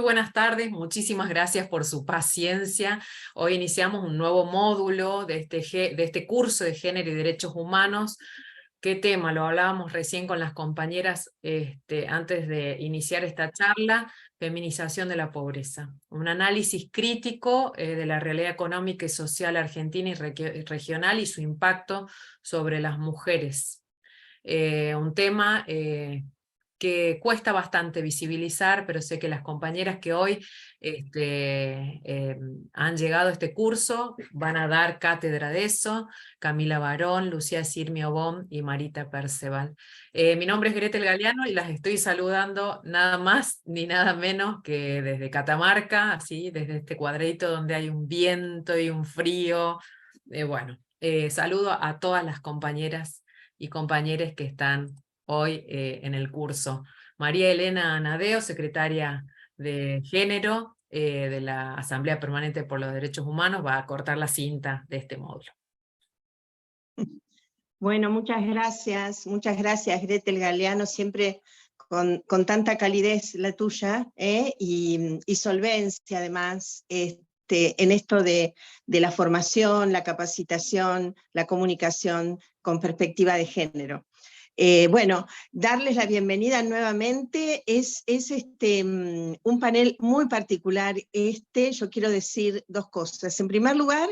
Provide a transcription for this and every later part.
Buenas tardes, muchísimas gracias por su paciencia. Hoy iniciamos un nuevo módulo de este curso de Género y Derechos Humanos. ¿Qué tema? Lo hablábamos recién con las compañeras antes de iniciar esta charla: feminización de la pobreza. Un análisis crítico de la realidad económica y social argentina y regional y su impacto sobre las mujeres. Un tema que cuesta bastante visibilizar, pero sé que las compañeras que hoy han llegado a este curso van a dar cátedra de eso: Camila Barón, Lucía Sirmio Bom y Marita Perceval. Mi nombre es Gretel Galeano y las estoy saludando nada más ni nada menos que desde Catamarca, así, desde este cuadrito donde hay un viento y un frío. Saludo a todas las compañeras y compañeros que están hoy en el curso. María Elena Anadeo, secretaria de Género de la Asamblea Permanente por los Derechos Humanos, va a cortar la cinta de este módulo. Bueno, muchas gracias Gretel Galeano, siempre con tanta calidez la tuya, y solvencia además en esto de la formación, la capacitación, la comunicación con perspectiva de género. Bueno, darles la bienvenida nuevamente. Es un panel muy particular. Yo quiero decir dos cosas. En primer lugar,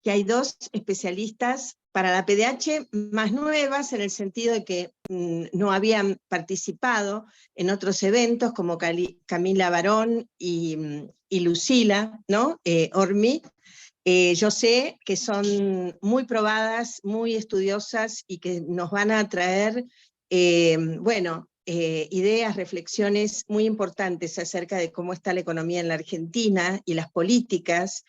que hay dos especialistas para la PDH más nuevas, en el sentido de que no habían participado en otros eventos, como Camila Barón y Lucila, ¿no? Ormi. Yo sé que son muy probadas, muy estudiosas y que nos van a traer, ideas, reflexiones muy importantes acerca de cómo está la economía en la Argentina y las políticas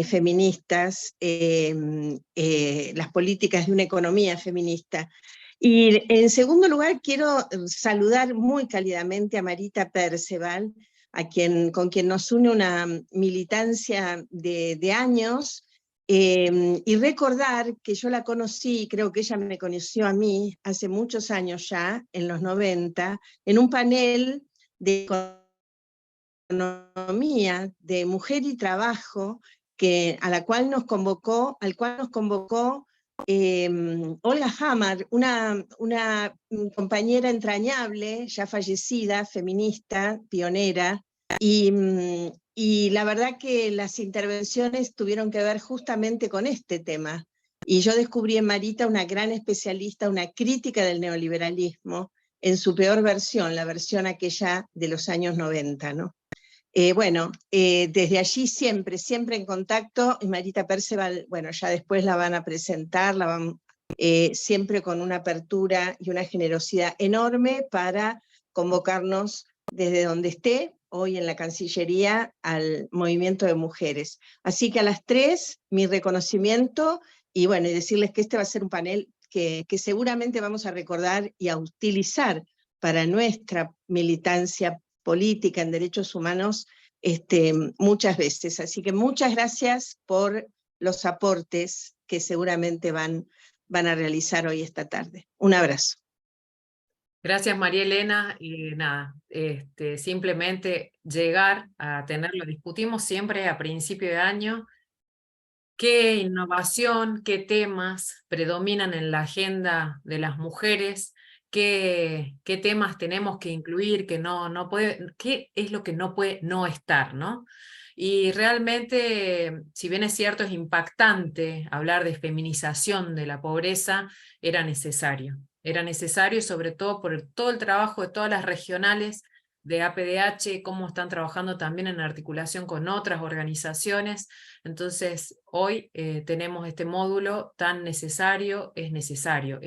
feministas, las políticas de una economía feminista. Y en segundo lugar, quiero saludar muy cálidamente a Marita Perceval, con quien nos une una militancia de años, y recordar que yo la conocí, creo que ella me conoció a mí hace muchos años ya, en los 90, en un panel de economía, de mujer y trabajo, al cual nos convocó Olga Hammer, una compañera entrañable, ya fallecida, feminista, pionera, y la verdad que las intervenciones tuvieron que ver justamente con este tema. Y yo descubrí en Marita una gran especialista, una crítica del neoliberalismo, en su peor versión, la versión aquella de los años 90, ¿no? Desde allí siempre en contacto. Y Marita Perceval, bueno, ya después la van a presentar, siempre con una apertura y una generosidad enorme para convocarnos desde donde esté, hoy en la Cancillería, al movimiento de mujeres. Así que a las tres, mi reconocimiento, y bueno, y decirles que este va a ser un panel que seguramente vamos a recordar y a utilizar para nuestra militancia política en derechos humanos muchas veces. Así que muchas gracias por los aportes que seguramente van a realizar hoy esta tarde. Un abrazo. Gracias, María Elena, y nada, simplemente llegar a tenerlo. Discutimos siempre a principio de año qué innovación, qué temas predominan en la agenda de las mujeres, qué temas tenemos que incluir, qué es lo que no puede no estar, ¿no? Y realmente, si bien es cierto, es impactante hablar de feminización de la pobreza, era necesario. Era necesario, sobre todo por todo el trabajo de todas las regionales de APDH, cómo están trabajando también en articulación con otras organizaciones. Entonces, hoy tenemos este módulo tan necesario, es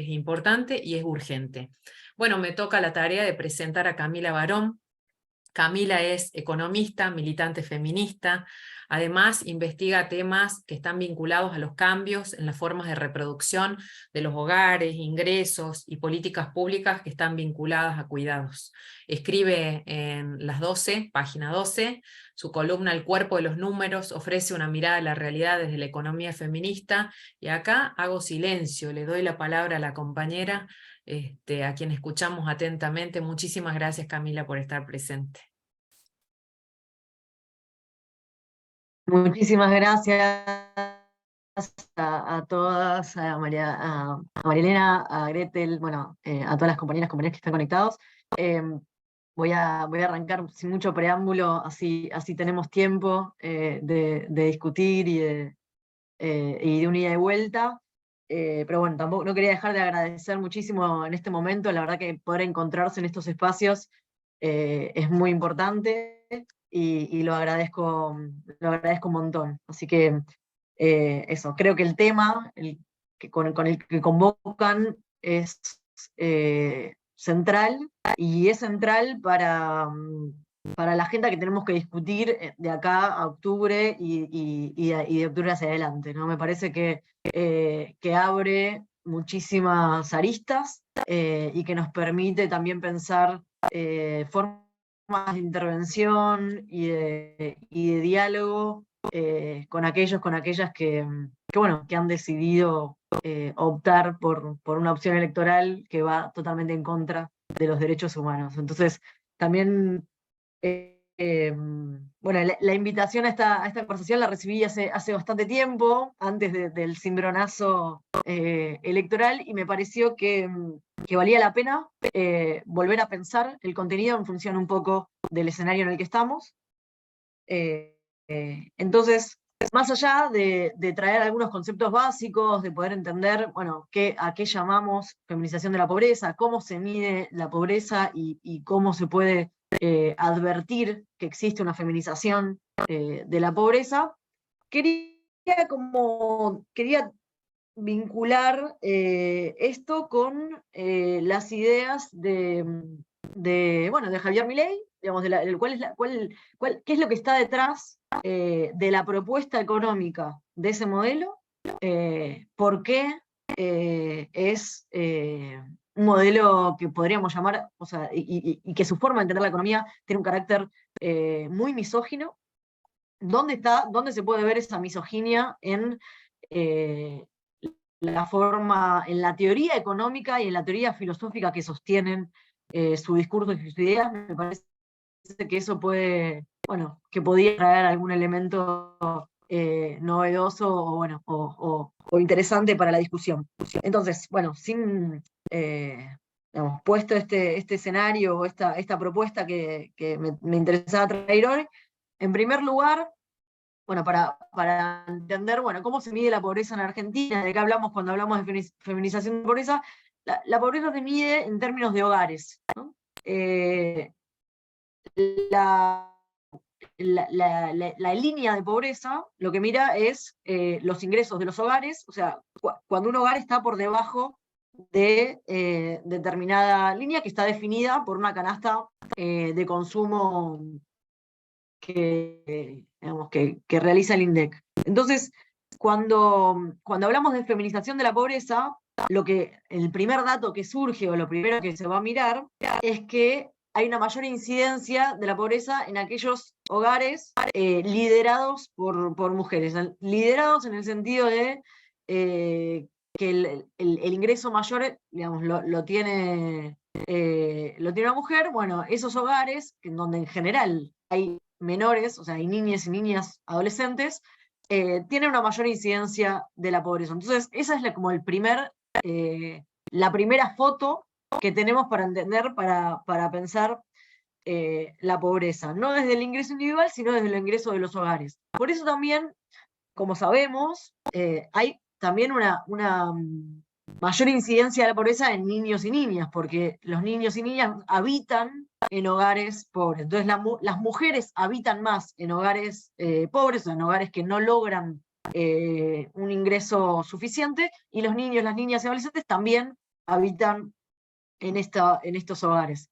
importante y es urgente. Bueno, me toca la tarea de presentar a Camila Barón. Camila es economista, militante feminista. Además, investiga temas que están vinculados a los cambios en las formas de reproducción de los hogares, ingresos y políticas públicas que están vinculadas a cuidados. Escribe en Las 12, página 12, su columna El cuerpo de los números, ofrece una mirada a la realidad desde la economía feminista, y acá hago silencio, le doy la palabra a la compañera, a quien escuchamos atentamente. Muchísimas gracias, Camila, por estar presente. Muchísimas gracias a todas, a María Elena, a Gretel, bueno, a todas las compañeras que están conectados. Eh, voy a arrancar sin mucho preámbulo, así tenemos tiempo de discutir y de un ida y vuelta. Pero bueno, tampoco no quería dejar de agradecer muchísimo en este momento. La verdad que poder encontrarse en estos espacios es muy importante y lo agradezco un montón. Así que eso, creo que el tema con el que convocan es central, y es central para la agenda que tenemos que discutir de acá a octubre y de octubre hacia adelante, ¿no? Me parece que abre muchísimas aristas y que nos permite también pensar formas de intervención y de diálogo con aquellos, con aquellas bueno, que han decidido optar por una opción electoral que va totalmente en contra de los derechos humanos. Entonces, también, bueno, la invitación a esta conversación la recibí hace bastante tiempo, antes del cimbronazo electoral, y me pareció que valía la pena volver a pensar el contenido en función un poco del escenario en el que estamos. Entonces, más allá de traer algunos conceptos básicos, de poder entender, bueno, a qué llamamos feminización de la pobreza, cómo se mide la pobreza y cómo se puede advertir que existe una feminización de la pobreza, quería vincular esto con las ideas bueno, de Javier Milei, digamos, qué es lo que está detrás de la propuesta económica de ese modelo, por qué es un modelo que podríamos llamar, o sea, y que su forma de entender la economía tiene un carácter muy misógino. ¿Dónde se puede ver esa misoginia en en la teoría económica y en la teoría filosófica que sostienen su discurso y sus ideas? Me parece que eso bueno, que podía traer algún elemento novedoso o, bueno, o interesante para la discusión. Entonces, bueno, digamos, puesto este escenario o esta propuesta que me interesaba traer hoy, en primer lugar, bueno, para entender, bueno, cómo se mide la pobreza en Argentina, de qué hablamos cuando hablamos de feminización de pobreza. La pobreza se mide en términos de hogares, ¿no? La, la línea de pobreza lo que mira es los ingresos de los hogares, o sea, cuando un hogar está por debajo de determinada línea que está definida por una canasta de consumo digamos, que realiza el INDEC. Entonces, cuando hablamos de feminización de la pobreza, el primer dato que surge o lo primero que se va a mirar es que hay una mayor incidencia de la pobreza en aquellos hogares liderados por mujeres, liderados en el sentido de que el ingreso mayor, digamos, lo tiene la mujer. Bueno, esos hogares, en donde en general hay menores, o sea, hay niñas y niñas adolescentes, tienen una mayor incidencia de la pobreza. Entonces, esa es como la primera foto que tenemos para entender, para pensar la pobreza, no desde el ingreso individual, sino desde el ingreso de los hogares. Por eso también, como sabemos, hay también una mayor incidencia de la pobreza en niños y niñas, porque los niños y niñas habitan en hogares pobres. Entonces las mujeres habitan más en hogares pobres, o en hogares que no logran un ingreso suficiente, y los niños, las niñas y adolescentes también habitan en estos hogares.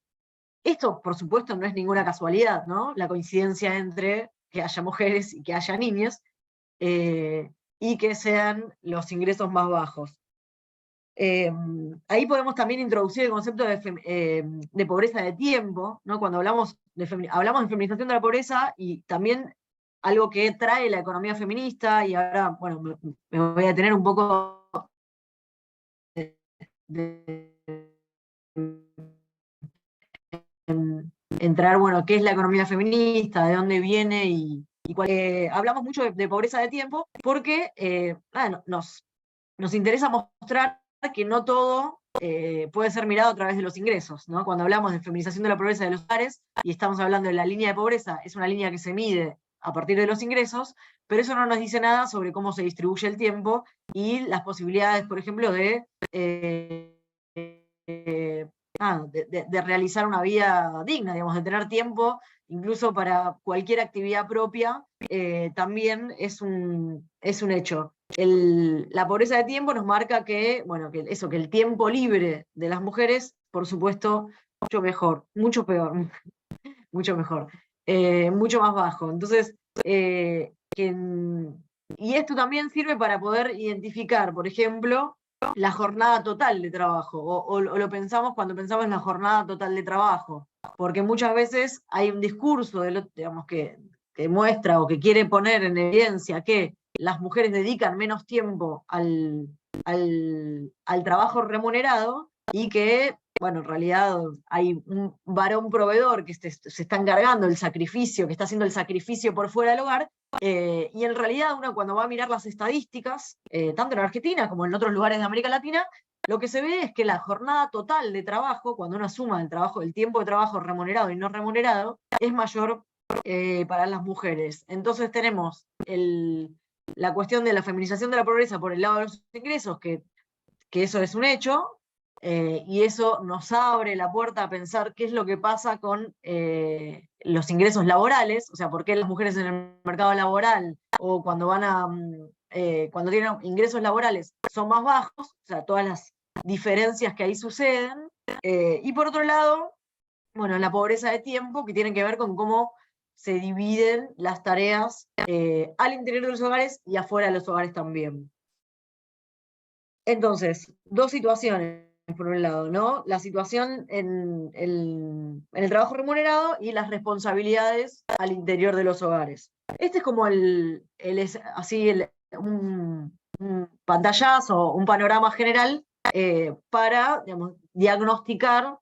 Esto, por supuesto, no es ninguna casualidad, ¿no? La coincidencia entre que haya mujeres y que haya niños, y que sean los ingresos más bajos. Ahí podemos también introducir el concepto de pobreza de tiempo, ¿no? Cuando hablamos de feminización de la pobreza, y también algo que trae la economía feminista, y ahora, bueno, me voy a detener un poco de entrar, bueno, qué es la economía feminista, de dónde viene hablamos mucho de pobreza de tiempo porque nos interesa mostrar que no todo puede ser mirado a través de los ingresos, ¿no? Cuando hablamos de feminización de la pobreza de los hogares, y estamos hablando de la línea de pobreza, es una línea que se mide a partir de los ingresos, pero eso no nos dice nada sobre cómo se distribuye el tiempo y las posibilidades, por ejemplo, de realizar una vida digna, digamos, de tener tiempo, incluso para cualquier actividad propia, también es un hecho. La pobreza de tiempo nos marca que, bueno, que el tiempo libre de las mujeres, por supuesto, mucho mejor, mucho peor, mucho mejor, mucho más bajo. Entonces, y esto también sirve para poder identificar, por ejemplo, la jornada total de trabajo, o lo pensamos cuando pensamos en la jornada total de trabajo, porque muchas veces hay un discurso digamos, que muestra o que quiere poner en evidencia que las mujeres dedican menos tiempo al trabajo remunerado y que, bueno, en realidad hay un varón proveedor que se está encargando del sacrificio, que está haciendo el sacrificio por fuera del hogar, y en realidad uno cuando va a mirar las estadísticas, tanto en Argentina como en otros lugares de América Latina, lo que se ve es que la jornada total de trabajo, cuando uno suma el tiempo de trabajo remunerado y no remunerado, es mayor para las mujeres. Entonces tenemos la cuestión de la feminización de la pobreza por el lado de los ingresos, que eso es un hecho, y eso nos abre la puerta a pensar qué es lo que pasa con los ingresos laborales, o sea, por qué las mujeres en el mercado laboral o cuando cuando tienen ingresos laborales son más bajos, o sea, todas las diferencias que ahí suceden, y por otro lado, bueno, la pobreza de tiempo, que tiene que ver con cómo se dividen las tareas al interior de los hogares y afuera de los hogares también. Entonces, dos situaciones, por un lado, ¿no? La situación en el trabajo remunerado y las responsabilidades al interior de los hogares. Este es como un pantallazo, un panorama general para, digamos, diagnosticar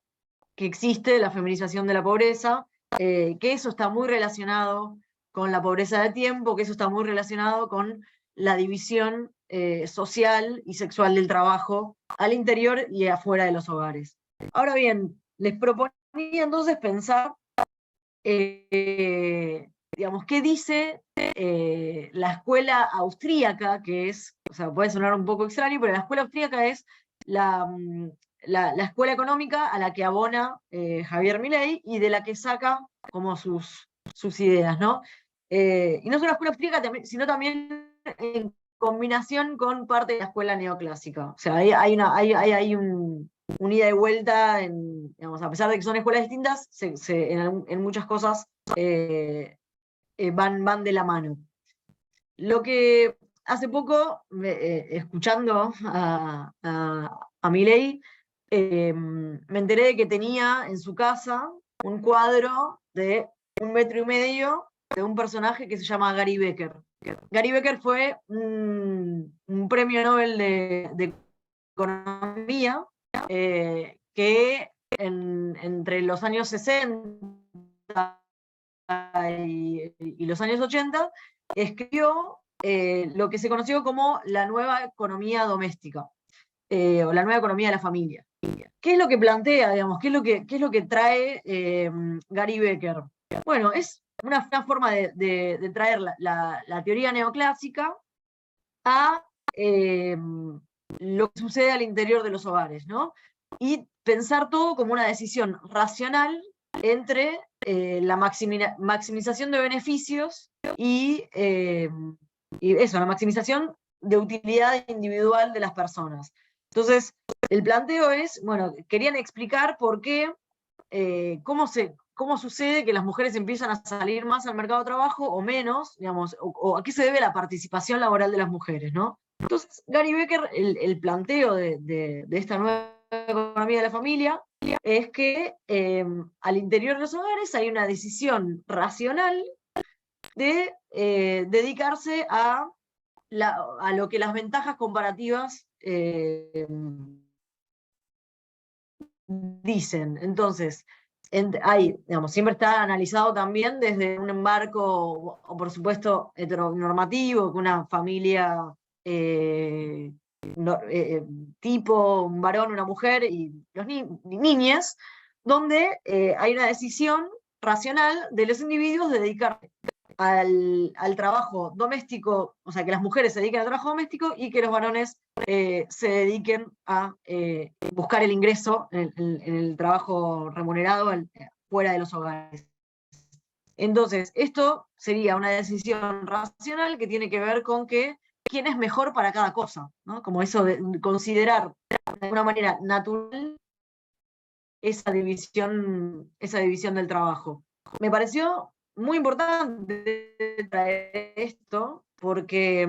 que existe la feminización de la pobreza, que eso está muy relacionado con la pobreza de tiempo, que eso está muy relacionado con la división social y sexual del trabajo al interior y afuera de los hogares. Ahora bien, les proponía entonces pensar, digamos, qué dice la escuela austríaca, que es, o sea, puede sonar un poco extraño, pero la escuela austríaca es la escuela económica a la que abona Javier Milei y de la que saca como sus ideas, ¿no? Y no solo la escuela austríaca, sino también en combinación con parte de la escuela neoclásica. O sea, hay un ida y vuelta, digamos, a pesar de que son escuelas distintas, en muchas cosas van de la mano. Lo que hace poco, escuchando a Milei, me enteré de que tenía en su casa un cuadro de 1,5 metros de un personaje que se llama Gary Becker. Gary Becker fue un premio Nobel de Economía que entre los años 60 y los años 80 escribió lo que se conoció como la nueva economía doméstica, o la nueva economía de la familia. ¿Qué es lo que plantea, digamos? ¿Qué es lo que trae Gary Becker? Bueno, es una forma de traer la teoría neoclásica a lo que sucede al interior de los hogares, ¿no? Y pensar todo como una decisión racional entre la maximización de beneficios y eso, la maximización de utilidad individual de las personas. Entonces, el planteo es, bueno, querían explicar por qué, cómo sucede que las mujeres empiezan a salir más al mercado de trabajo o menos, digamos, o a qué se debe la participación laboral de las mujeres, ¿no? Entonces, Gary Becker, el planteo de esta nueva economía de la familia es que al interior de los hogares hay una decisión racional de dedicarse a lo que las ventajas comparativas dicen. Entonces, digamos, siempre está analizado también desde un marco, o por supuesto, heteronormativo, con una familia tipo, un varón, una mujer y los niñas, donde hay una decisión racional de los individuos de dedicar al trabajo doméstico, o sea, que las mujeres se dediquen al trabajo doméstico y que los varones se dediquen a buscar el ingreso en el trabajo remunerado fuera de los hogares. Entonces, esto sería una decisión racional que tiene que ver con quién es mejor para cada cosa, ¿no? Como eso de considerar de alguna manera natural esa división del trabajo. Me pareció muy importante traer esto porque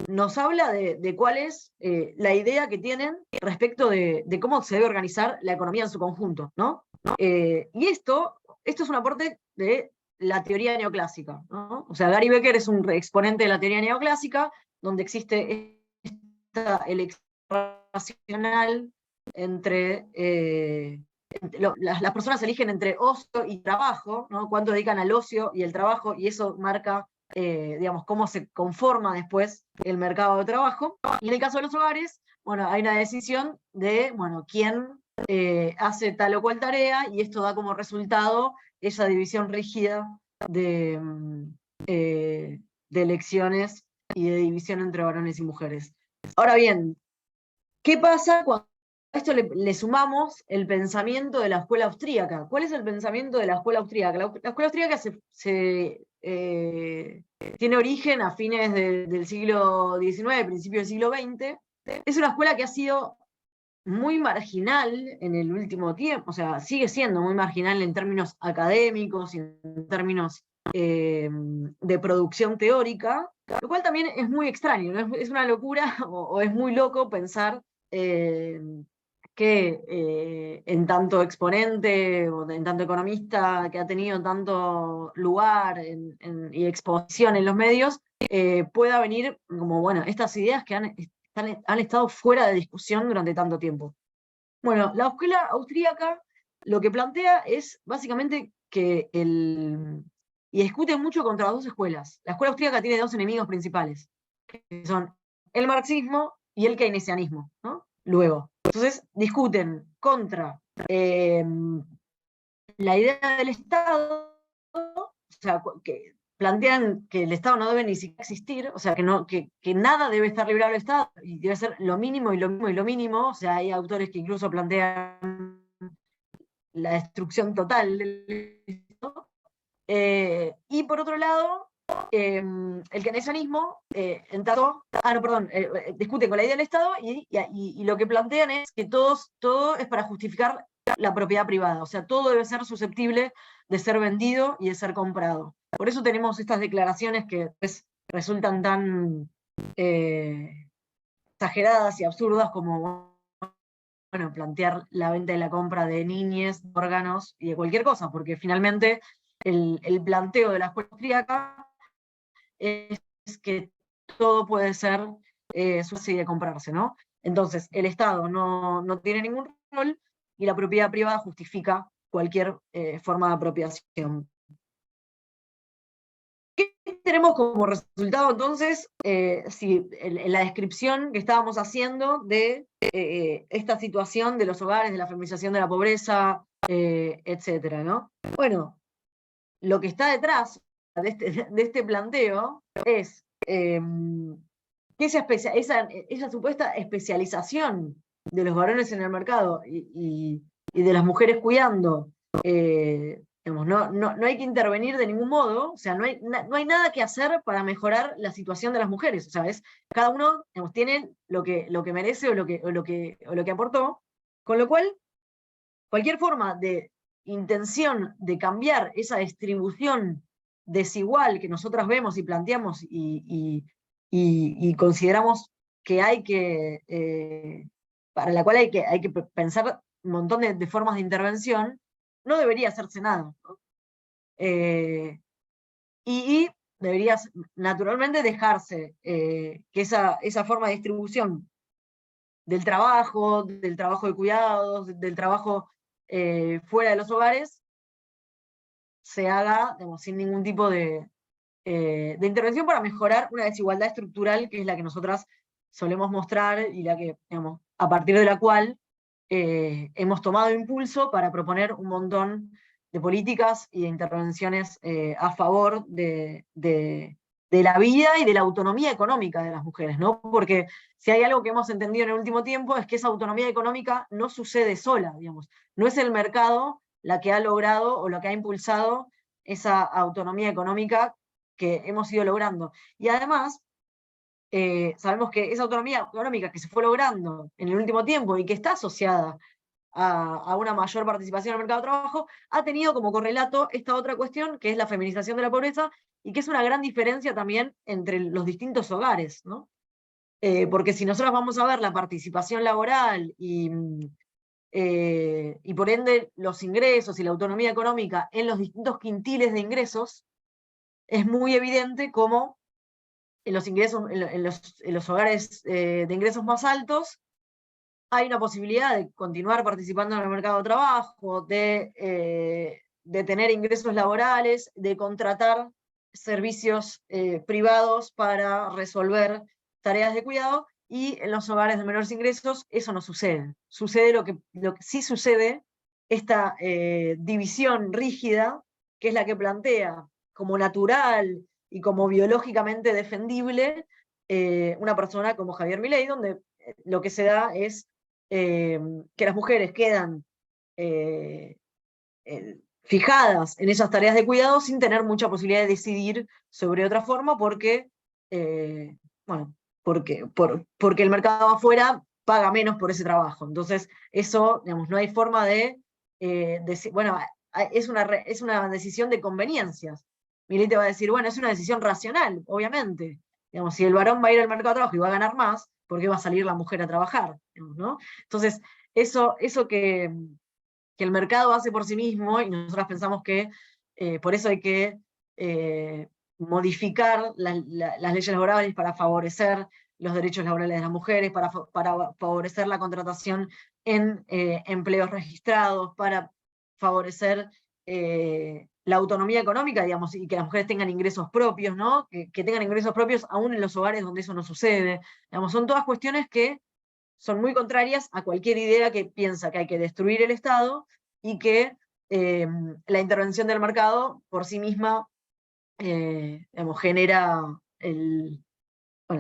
nos habla de cuál es la idea que tienen respecto de cómo se debe organizar la economía en su conjunto, ¿no? Y esto es un aporte de la teoría neoclásica, ¿no? O sea, Gary Becker es un exponente de la teoría neoclásica, donde existe esta elección racional entre las personas eligen entre ocio y trabajo, ¿no? Cuánto dedican al ocio y el trabajo, y eso marca, digamos, cómo se conforma después el mercado de trabajo. Y en el caso de los hogares, bueno, hay una decisión de, bueno, quién hace tal o cual tarea, y esto da como resultado esa división rígida de elecciones y de división entre varones y mujeres. Ahora bien, ¿qué pasa cuando a esto le sumamos el pensamiento de la escuela austríaca? ¿Cuál es el pensamiento de la escuela austríaca? La escuela austríaca tiene origen a fines del siglo XIX, principio del siglo XX. Es una escuela que ha sido muy marginal en el último tiempo, o sea, sigue siendo muy marginal en términos académicos y en términos de producción teórica, lo cual también es muy extraño, ¿no? Es una locura o es muy loco pensar que en tanto exponente o en tanto economista que ha tenido tanto lugar y exposición en los medios, pueda venir como, bueno, estas ideas que han estado fuera de discusión durante tanto tiempo. Bueno, la escuela austríaca lo que plantea es básicamente y discute mucho contra las dos escuelas. La escuela austríaca tiene dos enemigos principales, que son el marxismo y el keynesianismo, ¿no? Luego, entonces discuten contra la idea del Estado, o sea, que plantean que el Estado no debe ni siquiera existir, o sea, que nada debe estar librado al Estado, y debe ser lo mínimo y lo mínimo y lo mínimo. O sea, hay autores que incluso plantean la destrucción total del Estado. Y por otro lado, el keynesianismo, discute con la idea del Estado y lo que plantean es que todo es para justificar la propiedad privada, o sea, todo debe ser susceptible de ser vendido y de ser comprado. Por eso tenemos estas declaraciones que pues, resultan tan exageradas y absurdas como, bueno, plantear la venta y la compra de niñes, de órganos y de cualquier cosa, porque finalmente el planteo de la escuela austríaca es que todo puede ser sucio de comprarse, ¿no? Entonces, el Estado no tiene ningún rol y la propiedad privada justifica cualquier forma de apropiación. ¿Qué tenemos como resultado entonces? En la descripción que estábamos haciendo de esta situación de los hogares, de la feminización de la pobreza, etcétera, ¿no? Bueno, lo que está detrás de este planteo es que esa supuesta especialización de los varones en el mercado y de las mujeres cuidando, digamos, no hay que intervenir de ningún modo, o sea, no hay nada que hacer para mejorar la situación de las mujeres, o sea, cada uno, digamos, tiene lo que merece o lo que aportó, con lo cual cualquier forma de intención de cambiar esa distribución desigual que nosotras vemos y planteamos y consideramos que hay que, para la cual hay que pensar un montón de formas de intervención, no debería hacerse nada, ¿no? Y debería naturalmente dejarse que esa forma de distribución del trabajo de cuidados, del trabajo fuera de los hogares, se haga, digamos, sin ningún tipo de intervención para mejorar una desigualdad estructural que es la que nosotras solemos mostrar y la que, digamos, a partir de la cual hemos tomado impulso para proponer un montón de políticas y de intervenciones a favor de la vida y de la autonomía económica de las mujeres, ¿no? Porque si hay algo que hemos entendido en el último tiempo es que esa autonomía económica no sucede sola, digamos. No es el mercado la que ha logrado o la que ha impulsado esa autonomía económica que hemos ido logrando. Y además, sabemos que esa autonomía económica que se fue logrando en el último tiempo y que está asociada a una mayor participación en el mercado de trabajo, ha tenido como correlato esta otra cuestión, que es la feminización de la pobreza, y que es una gran diferencia también entre los distintos hogares, ¿no? Porque si nosotros vamos a ver la participación laboral y por ende los ingresos y la autonomía económica en los distintos quintiles de ingresos, es muy evidente cómo en los ingresos, en los hogares de ingresos más altos, hay una posibilidad de continuar participando en el mercado de trabajo, de tener ingresos laborales, de contratar servicios privados para resolver tareas de cuidado, y en los hogares de menores ingresos eso no sucede. Sucede lo que sí sucede, esta división rígida, que es la que plantea como natural y como biológicamente defendible una persona como Javier Milei, donde lo que se da es que las mujeres quedan fijadas en esas tareas de cuidado sin tener mucha posibilidad de decidir sobre otra forma, porque, bueno, porque el mercado afuera paga menos por ese trabajo. Entonces, eso, digamos, no hay forma de decir, bueno, es una decisión de conveniencias. Milei te va a decir, bueno, es una decisión racional, obviamente. Digamos, si el varón va a ir al mercado de trabajo y va a ganar más, ¿por qué va a salir la mujer a trabajar? Digamos, ¿no? Entonces, eso que el mercado hace por sí mismo, y nosotros pensamos que por eso hay que modificar las leyes laborales para favorecer los derechos laborales de las mujeres, para favorecer la contratación en empleos registrados, para favorecer la autonomía económica, digamos, y que las mujeres tengan ingresos propios, ¿no? Que tengan ingresos propios aún en los hogares donde eso no sucede. Digamos, son todas cuestiones que son muy contrarias a cualquier idea que piensa que hay que destruir el Estado y que la intervención del mercado por sí misma digamos, genera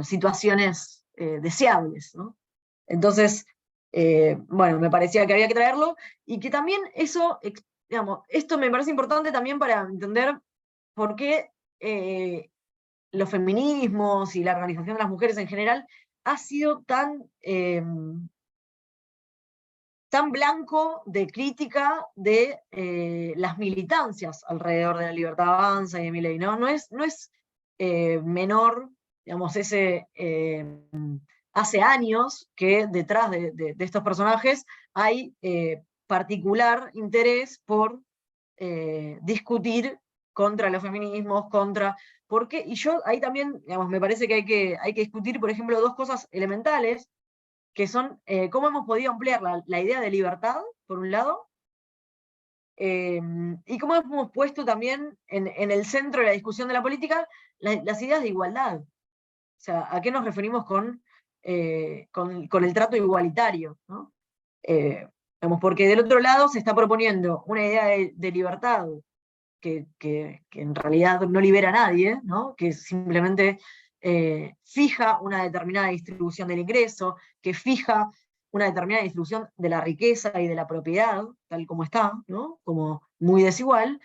situaciones deseables, ¿no? Entonces, bueno, me parecía que había que traerlo, y que también eso, digamos, esto me parece importante también para entender por qué los feminismos y la organización de las mujeres en general ha sido tan blanco de crítica de las militancias alrededor de la Libertad Avanza y de Milei, ¿no? No es menor, digamos, hace años que detrás de estos personajes hay particular interés por discutir contra los feminismos, porque, y yo ahí también, digamos, me parece que hay que discutir, por ejemplo, dos cosas elementales, que son cómo hemos podido ampliar la idea de libertad, por un lado, y cómo hemos puesto también en el centro de la discusión de la política las ideas de igualdad. O sea, ¿a qué nos referimos con el trato igualitario, ¿no? Porque del otro lado se está proponiendo una idea de libertad que en realidad no libera a nadie, ¿no? Que simplemente fija una determinada distribución del ingreso, que fija una determinada distribución de la riqueza y de la propiedad, tal como está, ¿no? Como muy desigual.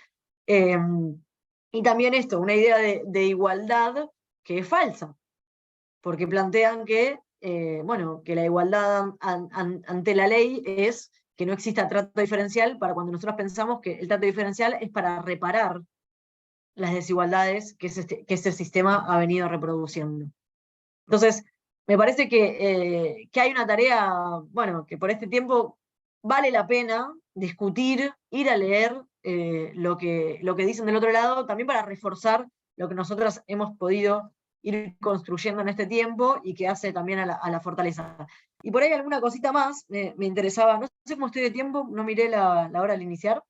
Y también esto, una idea de igualdad que es falsa, porque plantean que, que la igualdad ante la ley es que no exista trato diferencial, para cuando nosotros pensamos que el trato diferencial es para reparar las desigualdades que ese sistema ha venido reproduciendo. Entonces, me parece que hay una tarea, bueno, que por este tiempo vale la pena discutir, ir a leer lo que dicen del otro lado, también para reforzar lo que nosotras hemos podido ir construyendo en este tiempo y que hace también a la fortaleza. Y por ahí alguna cosita más me interesaba, no sé cómo estoy de tiempo, no miré la hora al iniciar.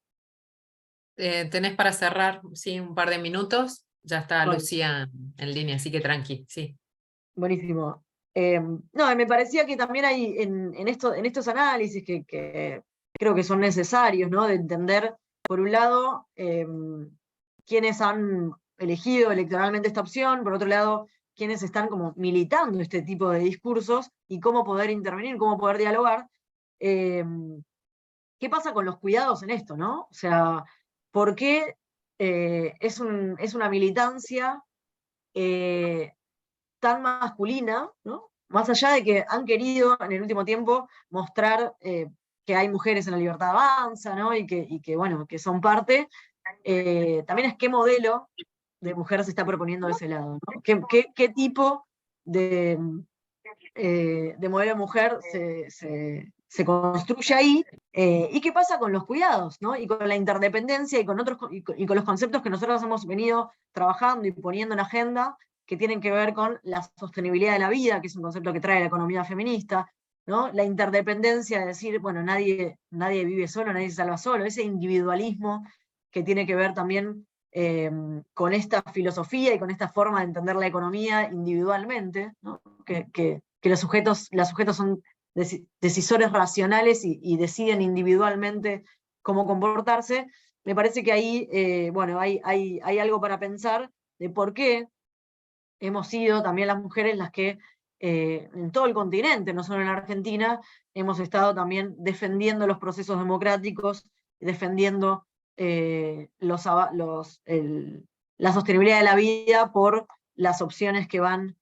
tenés para cerrar, sí, un par de minutos. Ya está Bueno, Lucía en línea, así que tranqui, sí. buenísimo. No, me parecía que también hay en estos análisis que creo que son necesarios, ¿no? De entender, por un lado, quiénes han elegido electoralmente esta opción, por otro lado, quiénes están como militando este tipo de discursos y cómo poder intervenir, cómo poder dialogar. ¿Qué pasa con los cuidados en esto, no? O sea, ¿por qué es una militancia tan masculina, ¿no? Más allá de que han querido en el último tiempo mostrar que hay mujeres en la libertad avanza, ¿no? Y que bueno, que son parte, también es qué modelo de mujer se está proponiendo de ese lado, ¿no? ¿Qué tipo de modelo de mujer se construye ahí? ¿Y qué pasa con los cuidados, ¿no? Y con la interdependencia y con los conceptos que nosotros hemos venido trabajando y poniendo en agenda, que tienen que ver con la sostenibilidad de la vida, que es un concepto que trae la economía feminista, ¿no? La interdependencia de decir, bueno, nadie vive solo, nadie se salva solo, ese individualismo que tiene que ver también con esta filosofía y con esta forma de entender la economía individualmente, ¿no? Que las sujetos son decisores racionales y deciden individualmente cómo comportarse. Me parece que ahí, bueno, hay algo para pensar de por qué hemos sido también las mujeres las que en todo el continente, no solo en Argentina, hemos estado también defendiendo los procesos democráticos, defendiendo la sostenibilidad de la vida por las opciones que van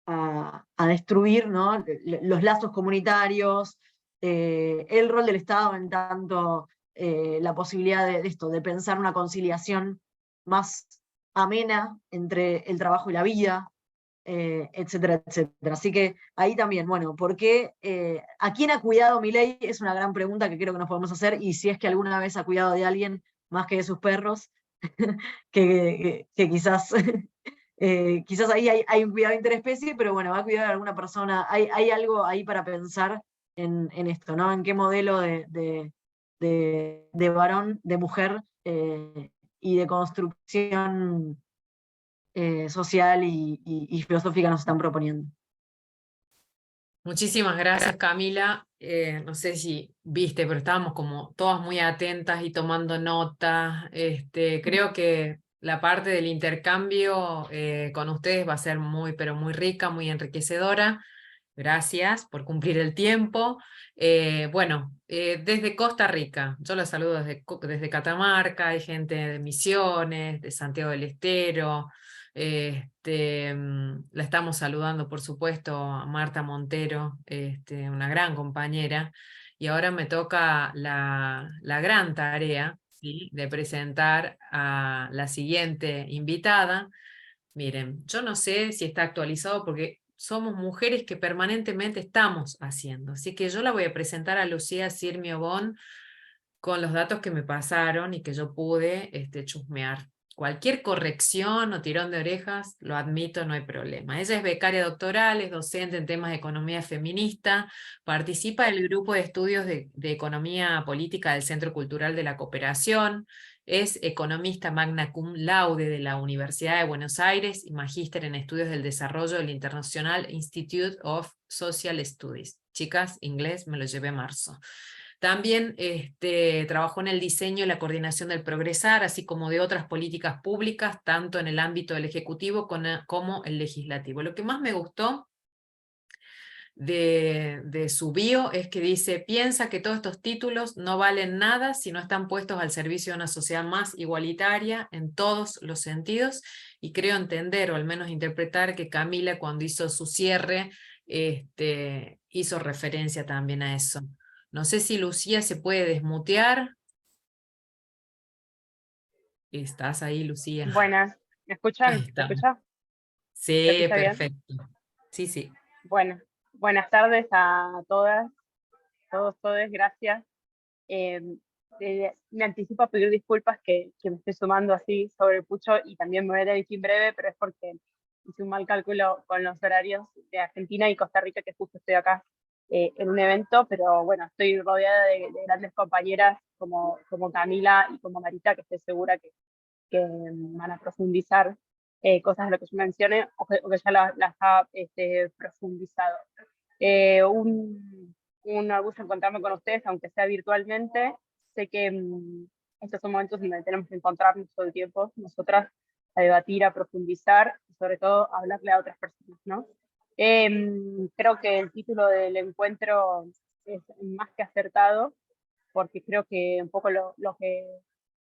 a destruir, ¿no? Los lazos comunitarios, el rol del Estado en tanto la posibilidad de esto, de pensar una conciliación más amena entre el trabajo y la vida, etcétera, etcétera. Así que ahí también, bueno, ¿por qué? ¿A quién ha cuidado Milei? Es una gran pregunta que creo que nos podemos hacer, y si es que alguna vez ha cuidado de alguien más que de sus perros, que quizás, quizás ahí hay un cuidado interespecie, pero bueno, va a cuidar a alguna persona. Hay algo ahí para pensar en esto, ¿no? En qué modelo de varón, de mujer y de construcción social y filosófica nos están proponiendo. Muchísimas gracias, Camila. No sé si viste, pero estábamos como todas muy atentas y tomando notas. Creo que la parte del intercambio con ustedes va a ser muy, pero muy rica, muy enriquecedora. Gracias por cumplir el tiempo. Bueno, desde Costa Rica, yo la saludo desde Catamarca, hay gente de Misiones, de Santiago del Estero. La estamos saludando, por supuesto, a Marta Montero, una gran compañera. Y ahora me toca la gran tarea, ¿sí?, de presentar a la siguiente invitada. Miren, yo no sé si está actualizado porque somos mujeres que permanentemente estamos haciendo. Así que yo la voy a presentar a Lucía Sirmio Bon con los datos que me pasaron y que yo pude chusmear. Cualquier corrección o tirón de orejas, lo admito, no hay problema. Ella es becaria doctoral, es docente en temas de economía feminista, participa del grupo de estudios de economía política del Centro Cultural de la Cooperación, es economista magna cum laude de la Universidad de Buenos Aires y magíster en estudios del desarrollo del International Institute of Social Studies. Chicas, inglés me lo llevé marzo. También trabajó en el diseño y la coordinación del Progresar, así como de otras políticas públicas, tanto en el ámbito del Ejecutivo como el Legislativo. Lo que más me gustó de su bio es que dice: piensa que todos estos títulos no valen nada si no están puestos al servicio de una sociedad más igualitaria en todos los sentidos, y creo entender, o al menos interpretar, que Camila, cuando hizo su cierre, hizo referencia también a eso. No sé si Lucía se puede desmutear. ¿Estás ahí, Lucía? Buenas, ¿me Ahí escuchan? ¿Se estamos. escucha? ¿Se Sí, escucha bien? perfecto. Sí, sí. Bueno, buenas tardes a todas, todos, gracias. Eh, Me anticipo a pedir disculpas que me estoy sumando así sobre el pucho, y también me voy a dirigir breve, pero es porque hice un mal cálculo con los horarios de Argentina y Costa Rica, que justo estoy acá. en un evento, pero bueno, estoy rodeada de grandes compañeras como Camila y como Marita, que estoy segura que van a profundizar cosas de lo que yo mencione o que ya las ha profundizado. Un orgullo encontrarme con ustedes, aunque sea virtualmente. Sé que estos son momentos donde tenemos que encontrarnos todo el tiempo, nosotras, a debatir, a profundizar y sobre todo a hablarle a otras personas, ¿no? Creo que el título del encuentro es más que acertado, porque creo que un poco lo que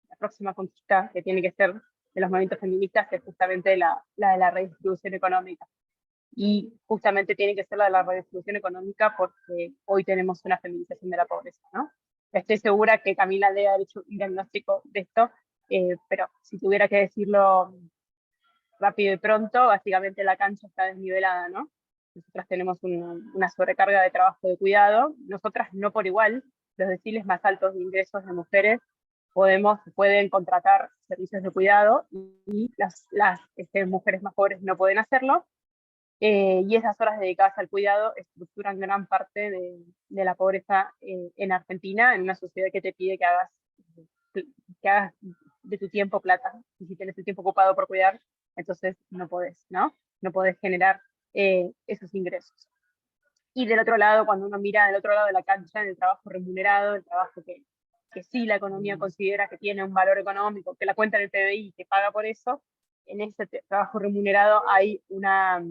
la próxima conquista que tiene que ser de los movimientos feministas es justamente la de la redistribución económica. Y justamente tiene que ser la de la redistribución económica porque hoy tenemos una feminización de la pobreza, ¿no? Estoy segura que Camila debe haber hecho un diagnóstico de esto, pero si tuviera que decirlo rápido y pronto, básicamente la cancha está desnivelada, ¿no? Nosotras tenemos una sobrecarga de trabajo de cuidado, nosotras no por igual, los deciles más altos de ingresos de mujeres pueden contratar servicios de cuidado y las mujeres más pobres no pueden hacerlo, y esas horas dedicadas al cuidado estructuran gran parte de la pobreza en Argentina, en una sociedad que te pide que hagas de tu tiempo plata, y si tienes el tiempo ocupado por cuidar, entonces no podés, ¿no? No podés generar esos ingresos. Y del otro lado, cuando uno mira del otro lado de la cancha, en el trabajo remunerado, el trabajo que sí la economía considera que tiene un valor económico, que la cuenta en el PBI y que paga por eso, en ese trabajo remunerado hay una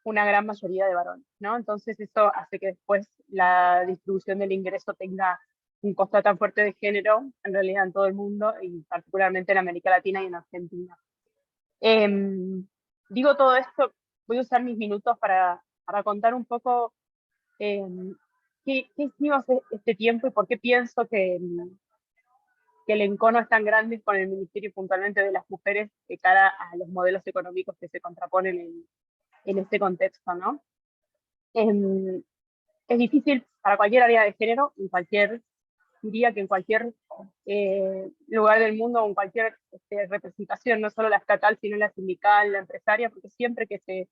gran mayoría de varones, ¿no? Entonces eso hace que después la distribución del ingreso tenga un costo tan fuerte de género, en realidad en todo el mundo, y particularmente en América Latina y en Argentina. Digo todo esto, voy a usar mis minutos para contar un poco qué hicimos este tiempo y por qué pienso que el encono es tan grande con el Ministerio puntualmente de las mujeres de cara a los modelos económicos que se contraponen en este contexto, ¿no? Es difícil para cualquier área de género, diría que en cualquier lugar del mundo, o en cualquier representación, no solo la estatal, sino la sindical, la empresaria, porque siempre que se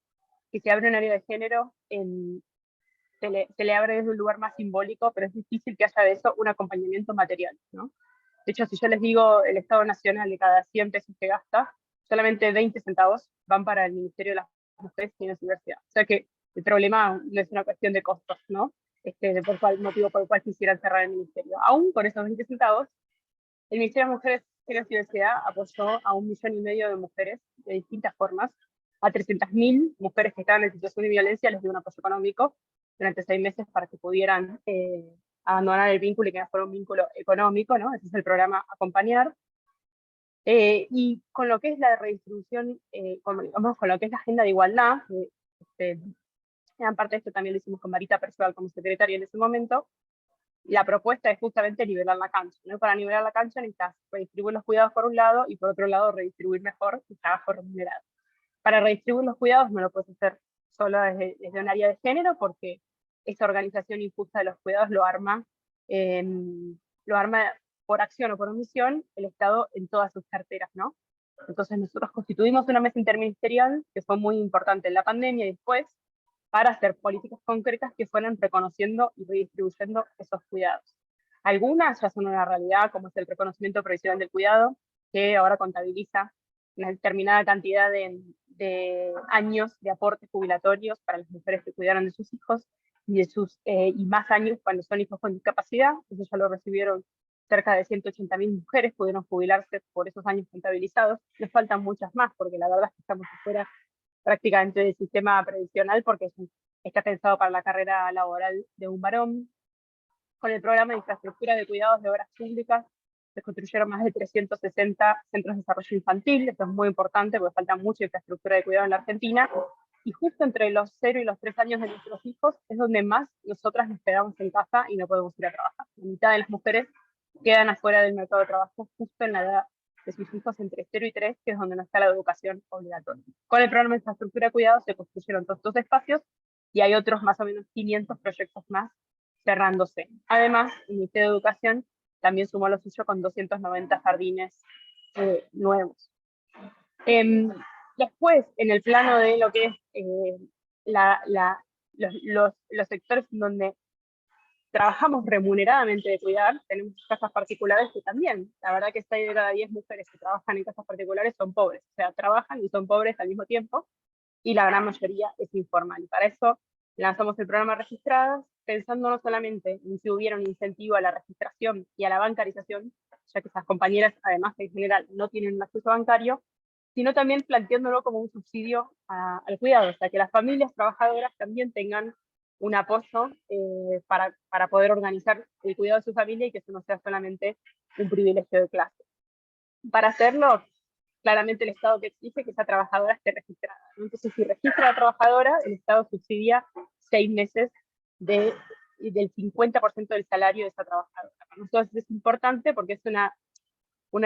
abre un área de género, se le abre desde un lugar más simbólico, pero es difícil que haya de eso un acompañamiento material, ¿no? De hecho, si yo les digo el Estado Nacional de cada 100 pesos que gasta, solamente 20 centavos van para el Ministerio de las Mujeres y la Diversidad. O sea que el problema no es una cuestión de costos, ¿no? Por cuál motivo por el cual quisieran cerrar el ministerio. Aún con esos 20 centavos, el Ministerio de Mujeres y la Diversidad apoyó a 1,5 millones de mujeres de distintas formas. A 300.000 mujeres que estaban en situación de violencia les dio un apoyo económico durante 6 meses para que pudieran abandonar el vínculo y que no fuera un vínculo económico, ¿no? Ese es el programa Acompañar. Y con lo que es la redistribución, con lo que es la agenda de igualdad, en parte de esto también lo hicimos con Marita Percival como secretaria en ese momento, la propuesta es justamente nivelar la cancha, ¿no? Para nivelar la cancha necesitas redistribuir los cuidados por un lado y por otro lado redistribuir mejor el trabajo remunerado. Para redistribuir los cuidados no lo puedes hacer solo desde un área de género, porque esa organización injusta de los cuidados lo arma por acción o por omisión el Estado en todas sus carteras, ¿no? Entonces nosotros constituimos una mesa interministerial que fue muy importante en la pandemia y después, para hacer políticas concretas que fueran reconociendo y redistribuyendo esos cuidados. Algunas ya son una realidad, como es el reconocimiento provisional del cuidado, que ahora contabiliza una determinada cantidad de años de aportes jubilatorios para las mujeres que cuidaron de sus hijos y más años cuando son hijos con discapacidad. Eso ya lo recibieron cerca de 180.000 mujeres, pudieron jubilarse por esos años contabilizados. Les faltan muchas más, porque la verdad es que estamos afuera prácticamente del sistema previsional, porque está pensado para la carrera laboral de un varón. Con el programa de infraestructura de cuidados de obras públicas se construyeron más de 360 centros de desarrollo infantil. Esto es muy importante porque falta mucha infraestructura de cuidado en la Argentina, y justo entre los 0 y los 3 años de nuestros hijos es donde más nosotras nos quedamos en casa y no podemos ir a trabajar. La mitad de las mujeres quedan afuera del mercado de trabajo justo en la edad de sus hijos entre 0 y 3, que es donde no está la educación obligatoria. Con el programa de infraestructura de cuidado se construyeron todos estos espacios y hay otros más o menos 500 proyectos más cerrándose. Además, el Ministerio de Educación también sumó lo suyo con 290 jardines nuevos. Después, en el plano de lo que es la los sectores donde trabajamos remuneradamente de cuidar, tenemos casas particulares que también, la verdad que 6 de cada 10 mujeres que trabajan en casas particulares son pobres, o sea, trabajan y son pobres al mismo tiempo, y la gran mayoría es informal. Y para eso lanzamos el programa Registradas, pensando no solamente en si hubiera un incentivo a la registración y a la bancarización, ya que esas compañeras, además en general, no tienen un acceso bancario, sino también planteándolo como un subsidio al cuidado, o sea, que las familias trabajadoras también tengan un apoyo para poder organizar el cuidado de su familia y que eso no sea solamente un privilegio de clase. Para hacerlo, claramente el Estado que exige que esa trabajadora esté registrada. Entonces, si registra a la trabajadora, el Estado subsidia 6 meses del 50% del salario de esa trabajadora. Para nosotros es importante porque es una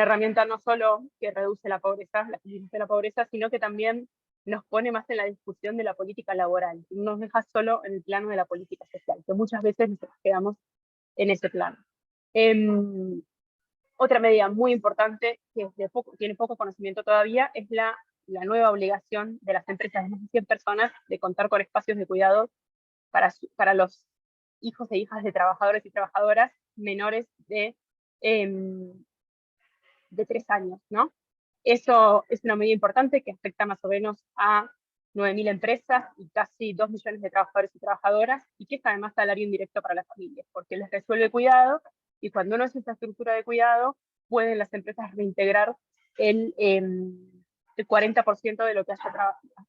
herramienta no solo que reduce la pobreza, la crisis de la pobreza, sino que también nos pone más en la discusión de la política laboral, no nos deja solo en el plano de la política social, que muchas veces nos quedamos en ese plano. Otra medida muy importante, que tiene poco conocimiento todavía, es la nueva obligación de las empresas de más de 100 personas de contar con espacios de cuidado para los hijos e hijas de trabajadores y trabajadoras menores de 3 años, ¿no? Eso es una medida importante que afecta más o menos a 9.000 empresas y casi 2 millones de trabajadores y trabajadoras, y que es además salario indirecto para las familias, porque les resuelve cuidado, y cuando no es infraestructura de cuidado, pueden las empresas reintegrar el 40% de lo que haya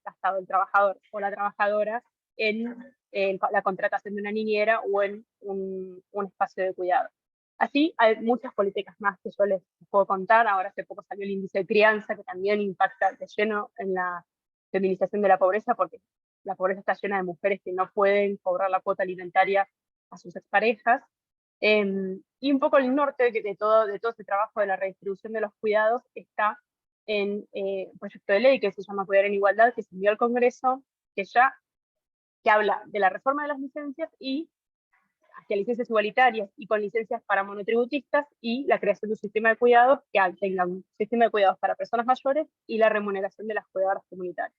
gastado el trabajador o la trabajadora en la contratación de una niñera o en un espacio de cuidado. Así hay muchas políticas más que yo les puedo contar. Ahora hace poco salió el índice de crianza, que también impacta de lleno en la feminización de la pobreza, porque la pobreza está llena de mujeres que no pueden cobrar la cuota alimentaria a sus exparejas. Y un poco el norte de todo ese trabajo de la redistribución de los cuidados está en un proyecto de ley que se llama Cuidar en Igualdad, que se envió al Congreso, que habla de la reforma de las licencias y hacia licencias igualitarias y con licencias para monotributistas, y la creación de un sistema de cuidados que tenga un sistema de cuidados para personas mayores y la remuneración de las cuidadoras comunitarias.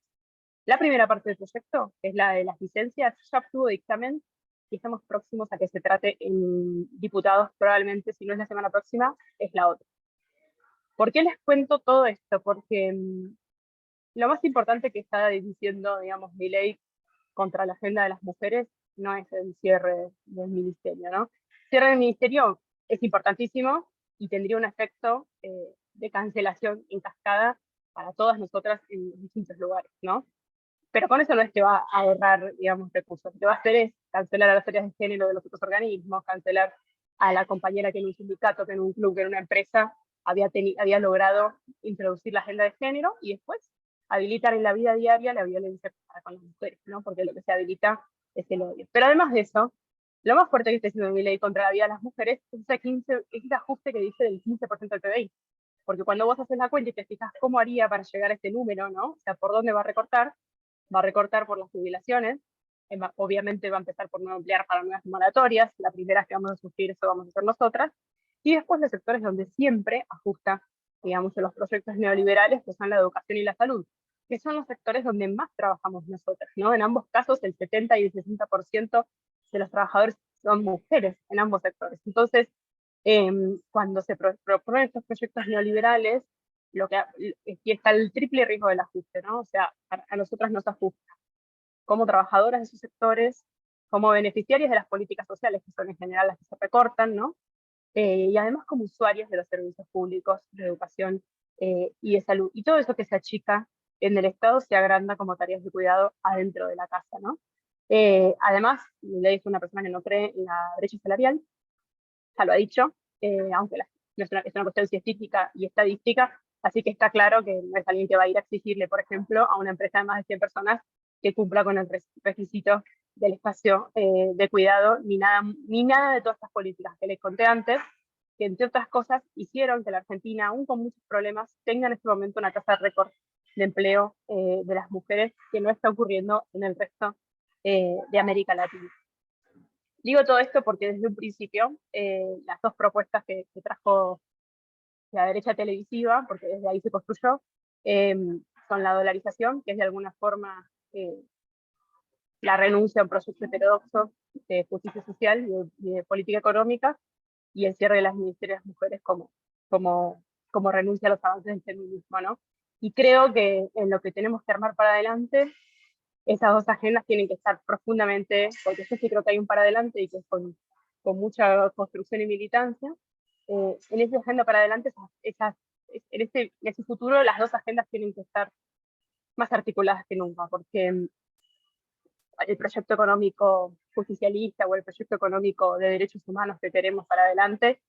La primera parte del proyecto, que es la de las licencias, ya obtuvo dictamen y estamos próximos a que se trate en diputados, probablemente, si no es la semana próxima, es la otra. ¿Por qué les cuento todo esto? Porque lo más importante que está diciendo, digamos, mi ley contra la agenda de las mujeres no es el cierre del ministerio, ¿no? El cierre del ministerio es importantísimo y tendría un efecto de cancelación en cascada para todas nosotras en distintos lugares, ¿no? Pero con eso no es que va a ahorrar, digamos, recursos. Lo que va a hacer es cancelar a las áreas de género de los otros organismos, cancelar a la compañera que en un sindicato, que en un club, que en una empresa había logrado introducir la agenda de género, y después habilitar en la vida diaria la violencia con las mujeres, ¿no? Porque lo que se habilita es el odio. Pero además de eso, lo más fuerte que está haciendo mi ley contra la vida de las mujeres es ese ajuste que dice del 15% del PBI. Porque cuando vos haces la cuenta y te fijas cómo haría para llegar a este número, ¿no? O sea, por dónde va a recortar por las jubilaciones, obviamente va a empezar por no emplear para nuevas moratorias, la primera que vamos a sufrir eso vamos a hacer nosotras, y después los sectores donde siempre ajusta, digamos, en los proyectos neoliberales, que son la educación y la salud, que son los sectores donde más trabajamos nosotras, ¿no? En ambos casos el 70 y el 60% de los trabajadores son mujeres en ambos sectores. Entonces, cuando se proponen estos proyectos neoliberales, aquí está el triple riesgo del ajuste, ¿no? O sea, a nosotras nos ajusta como trabajadoras de esos sectores, como beneficiarias de las políticas sociales, que son en general las que se recortan, ¿no? Y además como usuarias de los servicios públicos de educación y de salud. Y todo eso que se achica en el Estado se agranda como tareas de cuidado adentro de la casa, ¿no? Además, Milei es una persona que no cree en la brecha salarial, ya lo ha dicho, aunque es una cuestión científica y estadística, así que está claro que no es alguien que va a ir a exigirle, por ejemplo, a una empresa de más de 100 personas que cumpla con el requisito del espacio de cuidado, ni nada de todas estas políticas que les conté antes, que entre otras cosas hicieron que la Argentina, aún con muchos problemas, tenga en este momento una tasa récord de empleo de las mujeres, que no está ocurriendo en el resto de América Latina. Digo todo esto porque desde un principio las dos propuestas que trajo la derecha televisiva, porque desde ahí se construyó, son la dolarización, que es de alguna forma la renuncia a un proyecto heterodoxo de justicia social y de política económica, y el cierre de las ministerias mujeres como renuncia a los avances del feminismo, ¿no? Y creo que en lo que tenemos que armar para adelante, esas dos agendas tienen que estar profundamente, porque yo sí creo que hay un para adelante y que es con mucha construcción y militancia. En esa agenda para adelante, en ese futuro, las dos agendas tienen que estar más articuladas que nunca, porque el proyecto económico justicialista o el proyecto económico de derechos humanos que queremos para adelante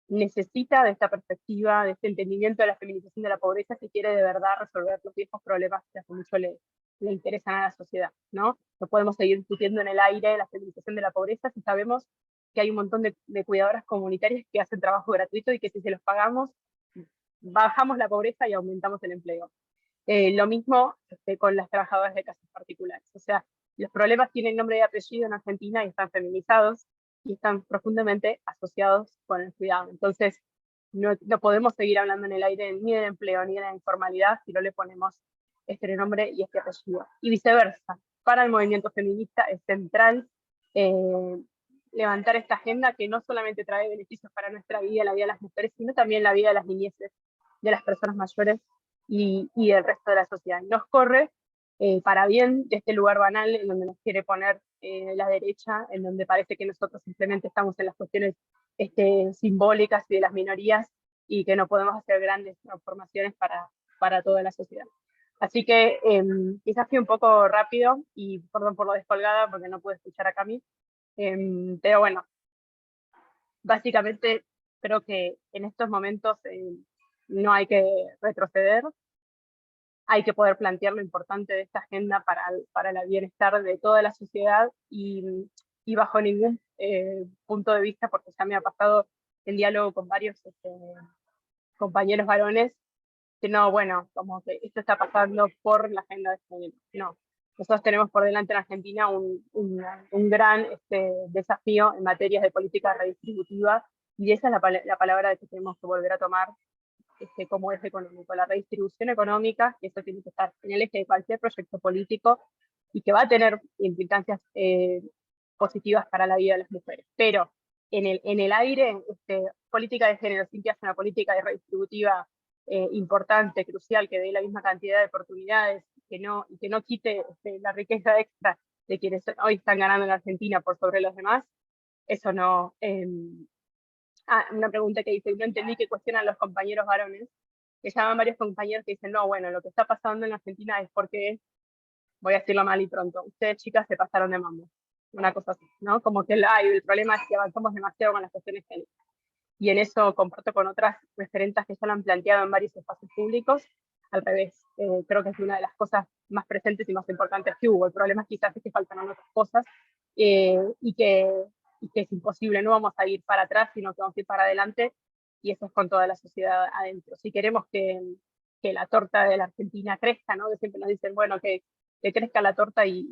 necesita de esta perspectiva, de este entendimiento de la feminización de la pobreza, si quiere de verdad resolver los viejos problemas que hace mucho le interesan a la sociedad, ¿no? No podemos seguir discutiendo en el aire la feminización de la pobreza si sabemos que hay un montón de cuidadoras comunitarias que hacen trabajo gratuito y que si se los pagamos, bajamos la pobreza y aumentamos el empleo. Lo mismo con las trabajadoras de casas particulares. O sea, los problemas tienen nombre y apellido en Argentina y están feminizados y están profundamente asociados con el cuidado. Entonces, no podemos seguir hablando en el aire ni del empleo ni de la informalidad si no le ponemos este nombre y este apellido. Y viceversa, para el movimiento feminista es central levantar esta agenda que no solamente trae beneficios para nuestra vida, la vida de las mujeres, sino también la vida de las niñeces, de las personas mayores y del resto de la sociedad. Nos corre para bien de este lugar banal en donde nos quiere poner la derecha, en donde parece que nosotros simplemente estamos en las cuestiones simbólicas y de las minorías y que no podemos hacer grandes transformaciones para toda la sociedad. Así que quizás fui un poco rápido y perdón por lo descolgada porque no pude escuchar a Cami, pero bueno, básicamente creo que en estos momentos no hay que retroceder, hay que poder plantear lo importante de esta agenda para el bienestar de toda la sociedad y bajo ningún punto de vista, porque ya me ha pasado en diálogo con varios compañeros varones, que no, bueno, como que esto está pasando por la agenda de género. No, nosotros tenemos por delante en Argentina un gran desafío en materias de política redistributiva y esa es la palabra que tenemos que volver a tomar como eje económico, la redistribución económica, que eso tiene que estar en el eje de cualquier proyecto político y que va a tener implicancias positivas para la vida de las mujeres. Pero en el aire, política de género, sin que haya una política de redistributiva importante, crucial, que dé la misma cantidad de oportunidades y que no quite la riqueza extra de quienes hoy están ganando en Argentina por sobre los demás, eso no... una pregunta que dice, no entendí que cuestionan los compañeros varones, que llaman varios compañeros que dicen, no, bueno, lo que está pasando en Argentina es porque, voy a decirlo mal y pronto, ustedes chicas se pasaron de mambo, una cosa así, ¿no? Como que el problema es que avanzamos demasiado con las cuestiones género. Y en eso comparto con otras referentas que ya lo han planteado en varios espacios públicos, al revés, creo que es una de las cosas más presentes y más importantes que hubo. El problema quizás es que faltan otras cosas y que es imposible, no vamos a ir para atrás, sino que vamos a ir para adelante, y eso es con toda la sociedad adentro. Si queremos que la torta de la Argentina crezca, ¿no? Que siempre nos dicen, bueno, que crezca la torta y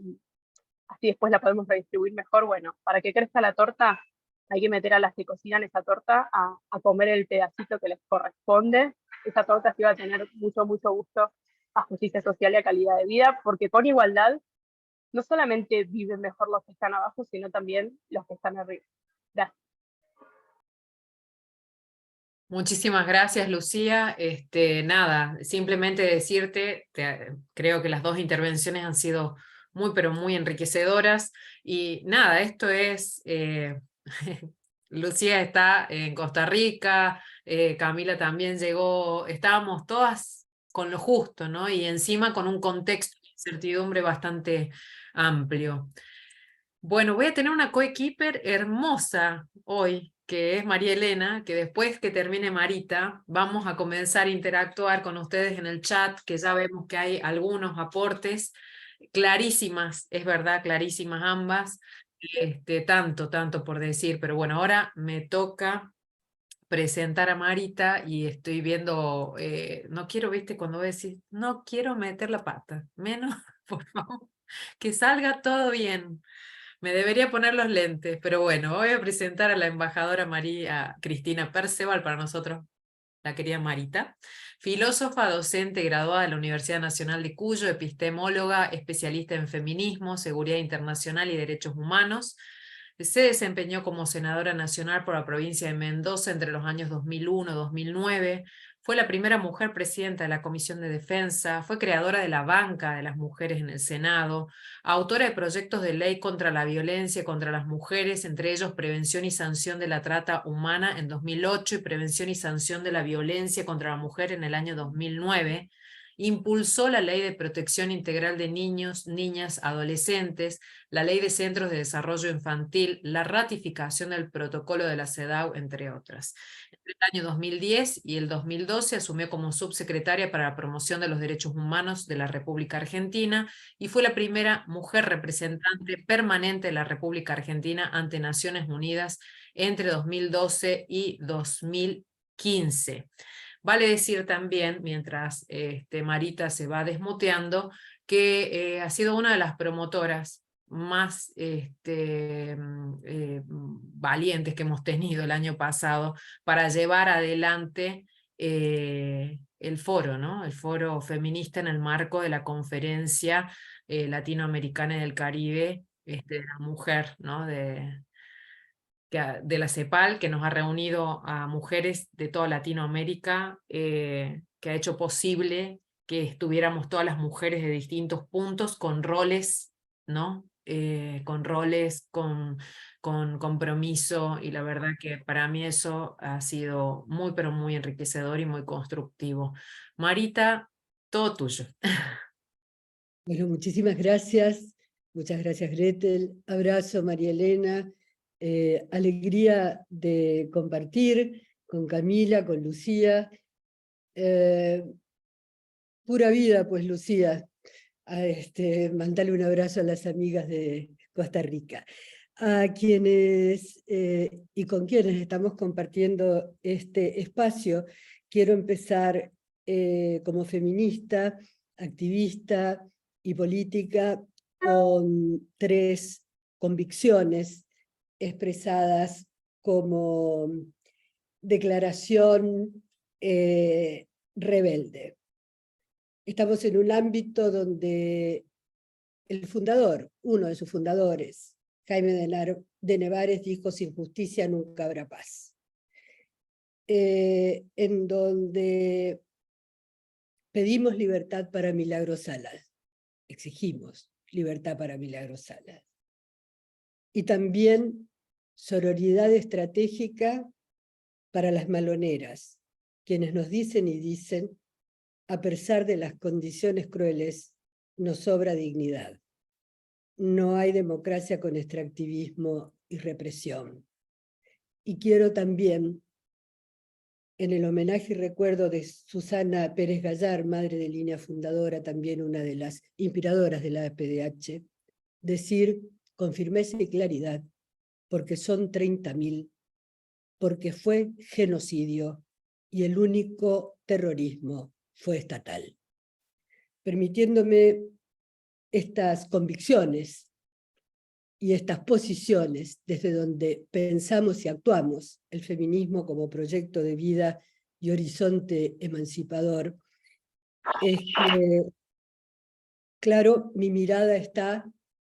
así después la podemos redistribuir mejor. Bueno, para que crezca la torta hay que meter a las que cocinan esa torta a comer el pedacito que les corresponde. Esa torta sí va a tener mucho, mucho gusto a justicia social y a calidad de vida, porque con igualdad no solamente viven mejor los que están abajo, sino también los que están arriba. Gracias. Muchísimas gracias, Lucía. Nada, simplemente decirte, creo que las dos intervenciones han sido muy, pero muy enriquecedoras. Y nada, esto es, Lucía está en Costa Rica, Camila también llegó, estábamos todas con lo justo, ¿no? Y encima con un contexto de incertidumbre bastante amplio. Bueno, voy a tener una coequiper hermosa hoy, que es María Elena, que después que termine Marita, vamos a comenzar a interactuar con ustedes en el chat, que ya vemos que hay algunos aportes clarísimas, es verdad, clarísimas ambas, tanto por decir, pero bueno, ahora me toca presentar a Marita y estoy viendo, no quiero, viste, cuando voy a decir, no quiero meter la pata, menos, por favor, que salga todo bien. Me debería poner los lentes, pero bueno, voy a presentar a la embajadora María Cristina Perceval, para nosotros la querida Marita. Filósofa, docente graduada de la Universidad Nacional de Cuyo, epistemóloga, especialista en feminismo, seguridad internacional y derechos humanos. Se desempeñó como senadora nacional por la provincia de Mendoza entre los años 2001 y 2009. Fue la primera mujer presidenta de la Comisión de Defensa, fue creadora de la Banca de las Mujeres en el Senado, autora de proyectos de ley contra la violencia contra las mujeres, entre ellos Prevención y Sanción de la Trata Humana en 2008 y Prevención y Sanción de la Violencia contra la Mujer en el año 2009. Impulsó la Ley de Protección Integral de Niños, Niñas, Adolescentes, la Ley de Centros de Desarrollo Infantil, la ratificación del Protocolo de la CEDAW, entre otras. Entre el año 2010 y el 2012 asumió como subsecretaria para la promoción de los derechos humanos de la República Argentina y fue la primera mujer representante permanente de la República Argentina ante Naciones Unidas entre 2012 y 2015. Vale decir también, mientras Marita se va desmuteando, que ha sido una de las promotoras más valientes que hemos tenido el año pasado para llevar adelante el foro, ¿no? El foro feminista en el marco de la conferencia latinoamericana y del Caribe de la mujer, ¿no? De la CEPAL, que nos ha reunido a mujeres de toda Latinoamérica, que ha hecho posible que estuviéramos todas las mujeres de distintos puntos con roles, ¿no? Con roles, con compromiso, y la verdad que para mí eso ha sido muy, pero muy enriquecedor y muy constructivo. Marita, todo tuyo. Bueno, muchísimas gracias. Muchas gracias, Gretel. Abrazo, María Elena. Alegría de compartir con Camila, con Lucía. Pura vida, pues, Lucía. Mandale un abrazo a las amigas de Costa Rica. A quienes y con quienes estamos compartiendo este espacio, quiero empezar como feminista, activista y política con 3 convicciones expresadas como declaración rebelde. Estamos en un ámbito donde el fundador, uno de sus fundadores, Jaime de Nevares, dijo: sin justicia nunca habrá paz. En donde pedimos libertad para Milagros Salas, exigimos libertad para Milagros Salas. Y también sororidad estratégica para las maloneras, quienes nos dicen y dicen: a pesar de las condiciones crueles, nos sobra dignidad. No hay democracia con extractivismo y represión. Y quiero también, en el homenaje y recuerdo de Susana Pérez Gallar, madre de línea fundadora, también una de las inspiradoras de la APDH, decir con firmeza y claridad: porque son 30.000, porque fue genocidio y el único terrorismo fue estatal. Permitiéndome estas convicciones y estas posiciones desde donde pensamos y actuamos el feminismo como proyecto de vida y horizonte emancipador, es que, claro, mi mirada está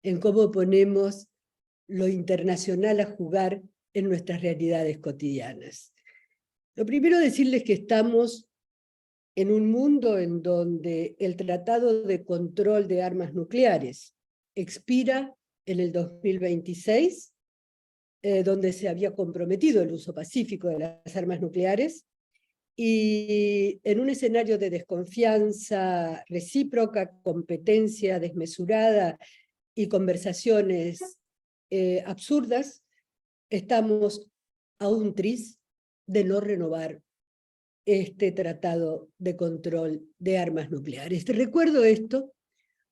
en cómo ponemos lo internacional a jugar en nuestras realidades cotidianas. Lo primero, decirles que estamos en un mundo en donde el Tratado de Control de Armas Nucleares expira en el 2026, donde se había comprometido el uso pacífico de las armas nucleares, y en un escenario de desconfianza recíproca, competencia desmesurada y conversaciones absurdas, estamos a un tris de no renovar este tratado de control de armas nucleares. Te recuerdo esto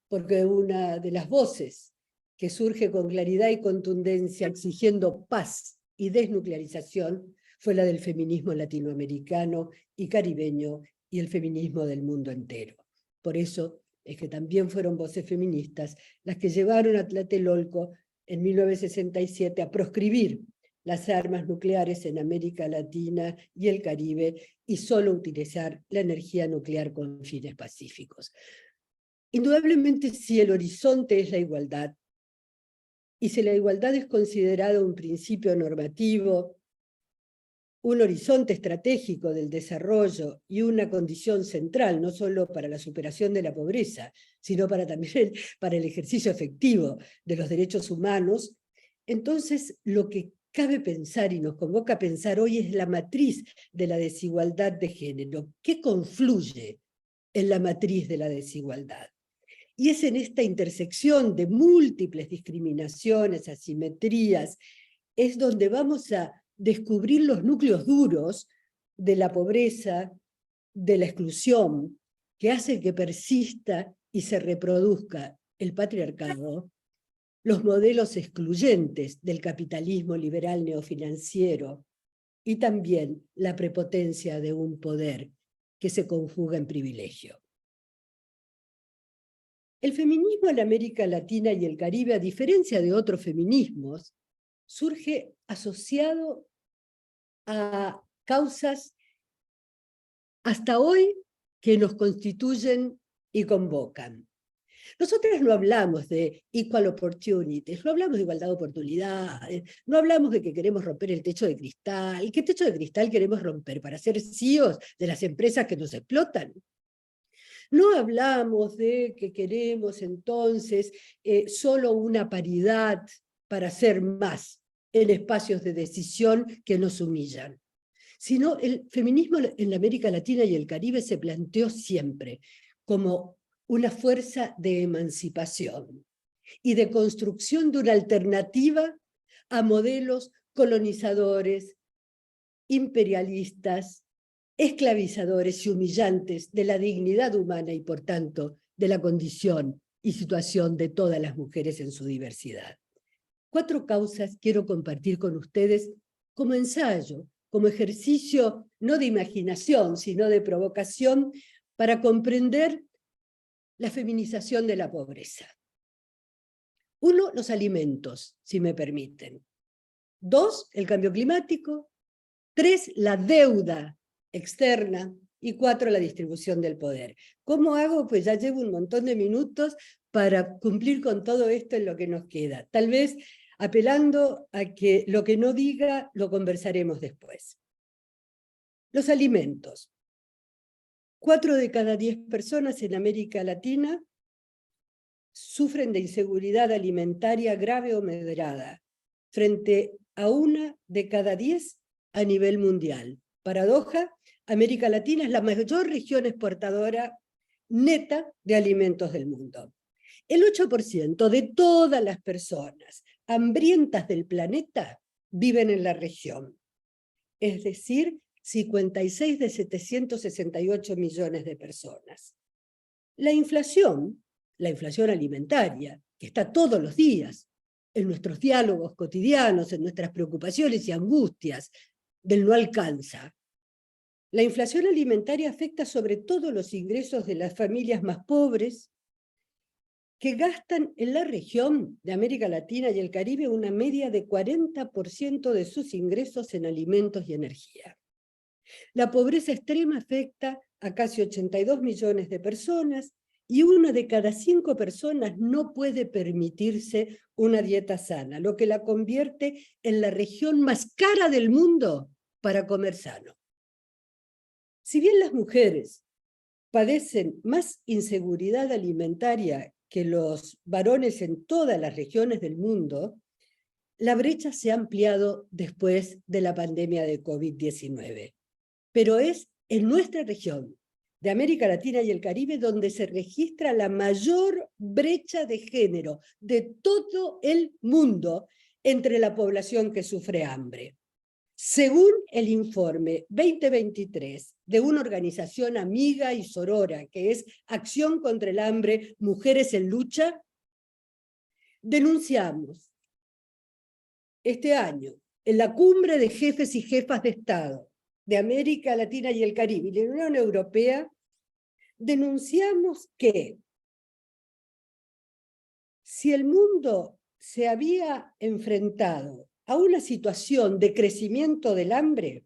porque una de las voces que surge con claridad y contundencia exigiendo paz y desnuclearización fue la del feminismo latinoamericano y caribeño y el feminismo del mundo entero. Por eso es que también fueron voces feministas las que llevaron a Tlatelolco en 1967 a proscribir las armas nucleares en América Latina y el Caribe y solo utilizar la energía nuclear con fines pacíficos. Indudablemente, si el horizonte es la igualdad, y si la igualdad es considerada un principio normativo, un horizonte estratégico del desarrollo y una condición central, no solo para la superación de la pobreza, sino también para el ejercicio efectivo de los derechos humanos, entonces lo que cabe pensar y nos convoca a pensar hoy es la matriz de la desigualdad de género. ¿Qué confluye en la matriz de la desigualdad? Y es en esta intersección de múltiples discriminaciones, asimetrías, es donde vamos a descubrir los núcleos duros de la pobreza, de la exclusión, que hace que persista y se reproduzca el patriarcado, los modelos excluyentes del capitalismo liberal neofinanciero y también la prepotencia de un poder que se conjuga en privilegio. El feminismo en América Latina y el Caribe, a diferencia de otros feminismos, surge asociado a causas hasta hoy que nos constituyen y convocan. Nosotros no hablamos de equal opportunities, no hablamos de igualdad de oportunidades, no hablamos de que queremos romper el techo de cristal. ¿Qué techo de cristal queremos romper? ¿Para ser CEOs de las empresas que nos explotan? No hablamos de que queremos entonces solo una paridad para ser más en espacios de decisión que nos humillan, sino el feminismo en la América Latina y el Caribe se planteó siempre como una fuerza de emancipación y de construcción de una alternativa a modelos colonizadores, imperialistas, esclavizadores y humillantes de la dignidad humana y, por tanto, de la condición y situación de todas las mujeres en su diversidad. 4 causas quiero compartir con ustedes como ensayo, como ejercicio no de imaginación, sino de provocación para comprender la feminización de la pobreza. 1, los alimentos, si me permiten. 2, el cambio climático. 3, la deuda externa. Y 4, la distribución del poder. ¿Cómo hago? Pues ya llevo un montón de minutos para cumplir con todo esto en lo que nos queda. Tal vez apelando a que lo que no diga lo conversaremos después. Los alimentos. 4 de cada 10 personas en América Latina sufren de inseguridad alimentaria grave o moderada, frente a 1 de cada 10 a nivel mundial. Paradoja, América Latina es la mayor región exportadora neta de alimentos del mundo. El 8% de todas las personas hambrientas del planeta viven en la región, es decir, 56 de 768 millones de personas. La inflación alimentaria, que está todos los días en nuestros diálogos cotidianos, en nuestras preocupaciones y angustias, del no alcanza. La inflación alimentaria afecta sobre todo los ingresos de las familias más pobres, que gastan en la región de América Latina y el Caribe una media de 40% de sus ingresos en alimentos y energía. La pobreza extrema afecta a casi 82 millones de personas y 1 de cada 5 personas no puede permitirse una dieta sana, lo que la convierte en la región más cara del mundo para comer sano. Si bien las mujeres padecen más inseguridad alimentaria que los varones en todas las regiones del mundo, la brecha se ha ampliado después de la pandemia de COVID-19. Pero es en nuestra región de América Latina y el Caribe donde se registra la mayor brecha de género de todo el mundo entre la población que sufre hambre. Según el informe 2023 de una organización amiga y sorora, que es Acción contra el Hambre, Mujeres en Lucha, denunciamos este año en la cumbre de jefes y jefas de Estado de América Latina y el Caribe y la Unión Europea, denunciamos que si el mundo se había enfrentado a una situación de crecimiento del hambre,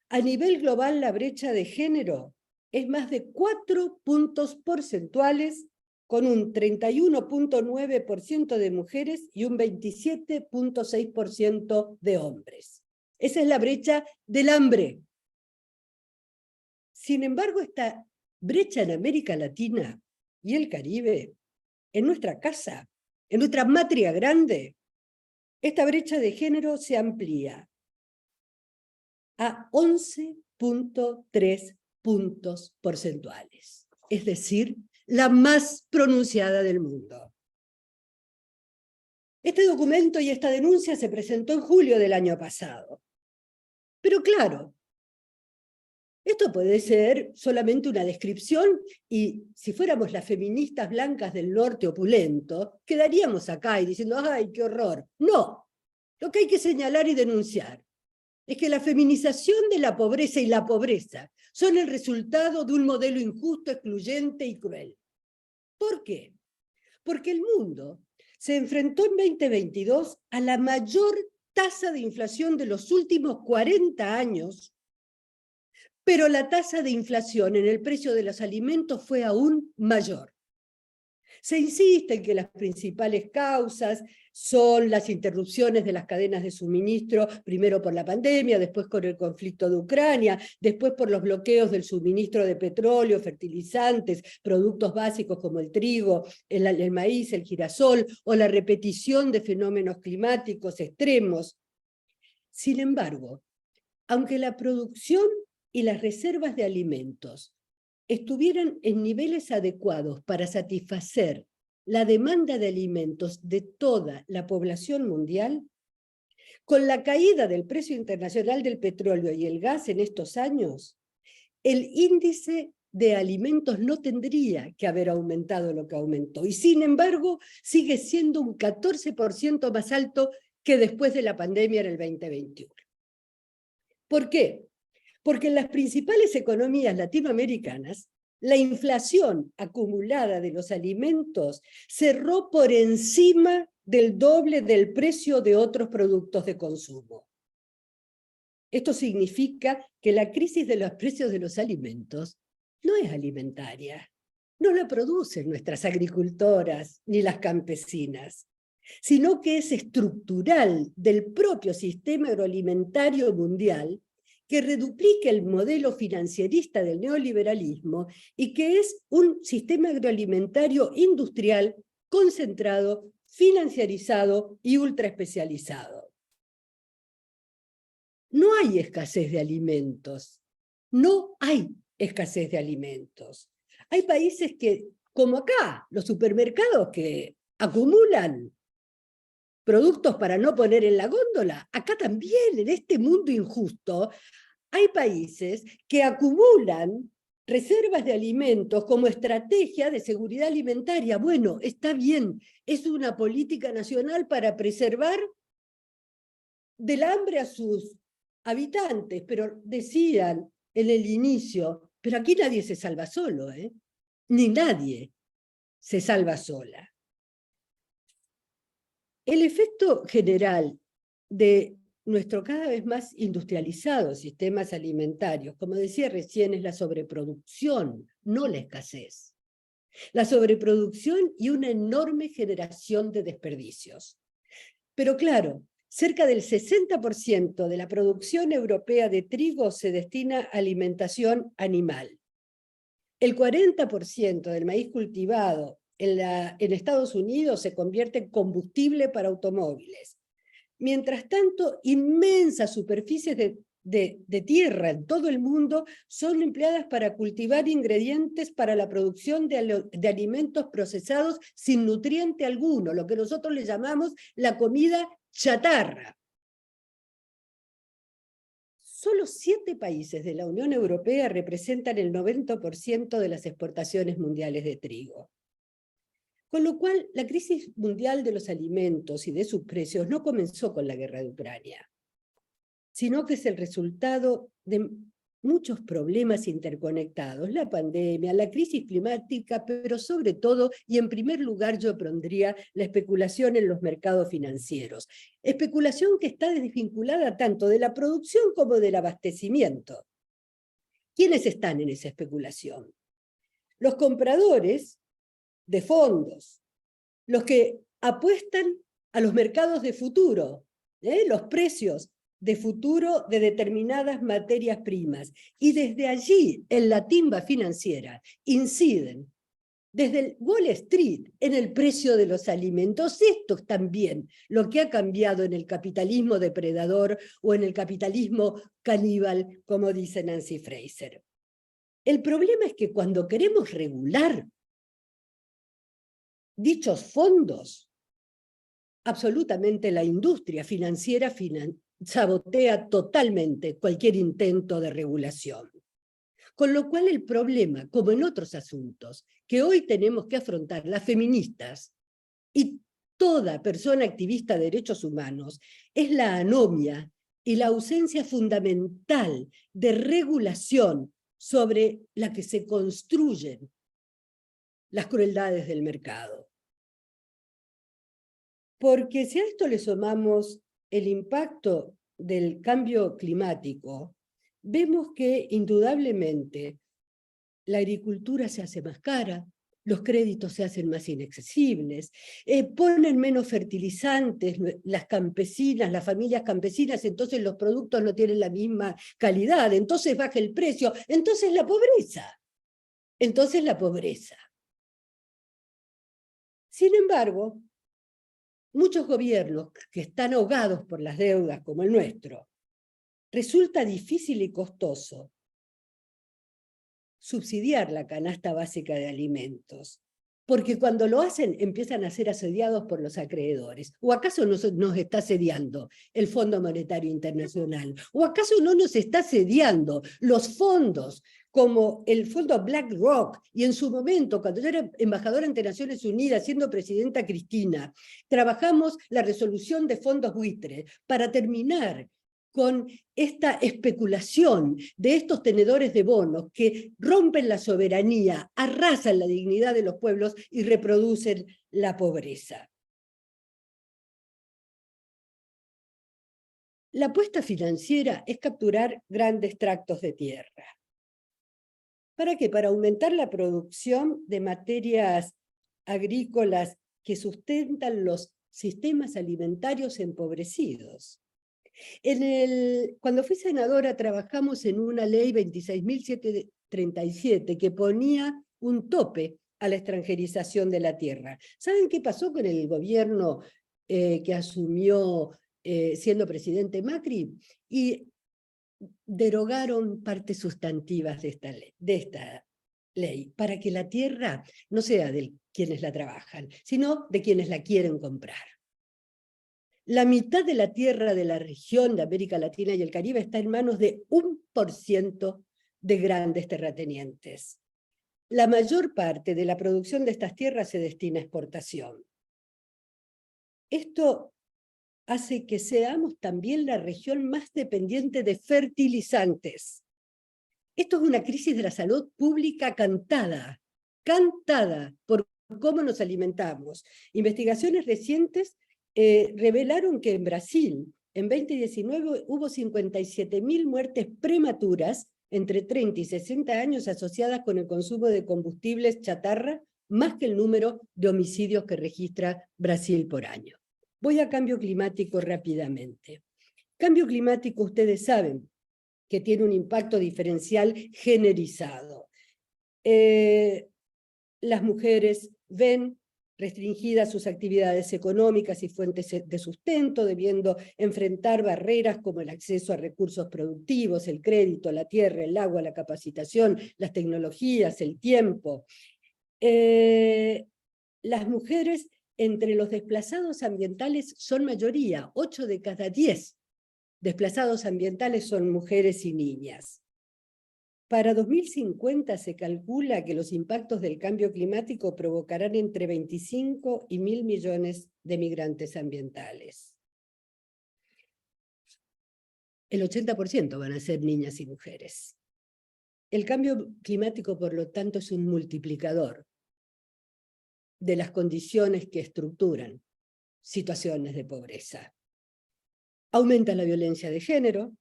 a nivel global la brecha de género es más de 4 puntos porcentuales, con un 31,9% de mujeres y un 27,6% de hombres. Esa es la brecha del hambre. Sin embargo, esta brecha en América Latina y el Caribe, en nuestra casa, en nuestra matria grande, esta brecha de género se amplía a 11,3 puntos porcentuales, es decir, la más pronunciada del mundo. Este documento y esta denuncia se presentó en julio del año pasado. Pero claro, esto puede ser solamente una descripción y si fuéramos las feministas blancas del norte opulento, quedaríamos acá y diciendo, ¡ay, qué horror! No, lo que hay que señalar y denunciar es que la feminización de la pobreza y la pobreza son el resultado de un modelo injusto, excluyente y cruel. ¿Por qué? Porque el mundo se enfrentó en 2022 a la mayor tasa de inflación de los últimos 40 años, pero la tasa de inflación en el precio de los alimentos fue aún mayor. Se insiste en que las principales causas son las interrupciones de las cadenas de suministro, primero por la pandemia, después con el conflicto de Ucrania, después por los bloqueos del suministro de petróleo, fertilizantes, productos básicos como el trigo, el maíz, el girasol, o la repetición de fenómenos climáticos extremos. Sin embargo, aunque la producción y las reservas de alimentos estuvieran en niveles adecuados para satisfacer la demanda de alimentos de toda la población mundial, con la caída del precio internacional del petróleo y el gas en estos años, el índice de alimentos no tendría que haber aumentado lo que aumentó, y sin embargo sigue siendo un 14% más alto que después de la pandemia en el 2021. ¿Por qué? Porque en las principales economías latinoamericanas, la inflación acumulada de los alimentos cerró por encima del doble del precio de otros productos de consumo. Esto significa que la crisis de los precios de los alimentos no es alimentaria, no la producen nuestras agricultoras ni las campesinas, sino que es estructural del propio sistema agroalimentario mundial, que reduplica el modelo financierista del neoliberalismo y que es un sistema agroalimentario industrial concentrado, financiarizado y ultraespecializado. No hay escasez de alimentos, no hay escasez de alimentos. Hay países que, como acá, los supermercados que acumulan productos para no poner en la góndola. Acá también, en este mundo injusto, hay países que acumulan reservas de alimentos como estrategia de seguridad alimentaria. Bueno, está bien, es una política nacional para preservar del hambre a sus habitantes, pero decían en el inicio, pero aquí nadie se salva solo, ni nadie se salva sola. El efecto general de nuestro cada vez más industrializado sistemas alimentarios, como decía recién, es la sobreproducción, no la escasez. La sobreproducción y una enorme generación de desperdicios. Pero claro, cerca del 60% de la producción europea de trigo se destina a alimentación animal. El 40% del maíz cultivado en Estados Unidos se convierte en combustible para automóviles. Mientras tanto, inmensas superficies de tierra en todo el mundo son empleadas para cultivar ingredientes para la producción de alimentos procesados sin nutriente alguno, lo que nosotros le llamamos la comida chatarra. Solo 7 países de la Unión Europea representan el 90% de las exportaciones mundiales de trigo. Con lo cual, la crisis mundial de los alimentos y de sus precios no comenzó con la guerra de Ucrania, sino que es el resultado de muchos problemas interconectados, la pandemia, la crisis climática, pero sobre todo, y en primer lugar yo pondría la especulación en los mercados financieros. Especulación que está desvinculada tanto de la producción como del abastecimiento. ¿Quiénes están en esa especulación? Los compradores de fondos, los que apuestan a los mercados de futuro, los precios de futuro de determinadas materias primas. Y desde allí, en la timba financiera, inciden desde el Wall Street en el precio de los alimentos. Esto es también lo que ha cambiado en el capitalismo depredador o en el capitalismo caníbal, como dice Nancy Fraser. El problema es que cuando queremos regular dichos fondos, absolutamente la industria financiera sabotea totalmente cualquier intento de regulación. Con lo cual el problema, como en otros asuntos, que hoy tenemos que afrontar las feministas y toda persona activista de derechos humanos, es la anomia y la ausencia fundamental de regulación sobre la que se construyen las crueldades del mercado. Porque si a esto le sumamos el impacto del cambio climático, vemos que indudablemente la agricultura se hace más cara, los créditos se hacen más inaccesibles, ponen menos fertilizantes las campesinas, las familias campesinas, entonces los productos no tienen la misma calidad, entonces baja el precio, entonces la pobreza. Sin embargo, muchos gobiernos que están ahogados por las deudas, como el nuestro, resulta difícil y costoso subsidiar la canasta básica de alimentos, porque cuando lo hacen empiezan a ser asediados por los acreedores. ¿O acaso nos está asediando el Fondo Monetario Internacional? ¿O acaso no nos está asediando los fondos como el fondo BlackRock? Y en su momento, cuando yo era embajadora ante Naciones Unidas, siendo presidenta Cristina, trabajamos la resolución de fondos buitre para terminar con esta especulación de estos tenedores de bonos que rompen la soberanía, arrasan la dignidad de los pueblos y reproducen la pobreza. La apuesta financiera es capturar grandes tractos de tierra. ¿Para qué? Para aumentar la producción de materias agrícolas que sustentan los sistemas alimentarios empobrecidos. Cuando fui senadora trabajamos en una ley 26.737 que ponía un tope a la extranjerización de la tierra. ¿Saben qué pasó con el gobierno que asumió siendo presidente Macri? Y derogaron partes sustantivas de esta ley para que la tierra no sea de quienes la trabajan, sino de quienes la quieren comprar. La mitad de la tierra de la región de América Latina y el Caribe está en manos de 1% de grandes terratenientes. La mayor parte de la producción de estas tierras se destina a exportación. Esto hace que seamos también la región más dependiente de fertilizantes. Esto es una crisis de la salud pública cantada por cómo nos alimentamos. Investigaciones recientes revelaron que en Brasil, en 2019, hubo 57.000 muertes prematuras entre 30 y 60 años asociadas con el consumo de combustibles chatarra, más que el número de homicidios que registra Brasil por año. Voy a cambio climático rápidamente. Cambio climático, ustedes saben que tiene un impacto diferencial generalizado. Las mujeres ven restringidas sus actividades económicas y fuentes de sustento, debiendo enfrentar barreras como el acceso a recursos productivos, el crédito, la tierra, el agua, la capacitación, las tecnologías, el tiempo. Las mujeres entre los desplazados ambientales son mayoría, 8 de cada 10 desplazados ambientales son mujeres y niñas. Para 2050 se calcula que los impactos del cambio climático provocarán entre 25 y 1.000 millones de migrantes ambientales. El 80% van a ser niñas y mujeres. El cambio climático, por lo tanto, es un multiplicador de las condiciones que estructuran situaciones de pobreza. Aumenta la violencia de género,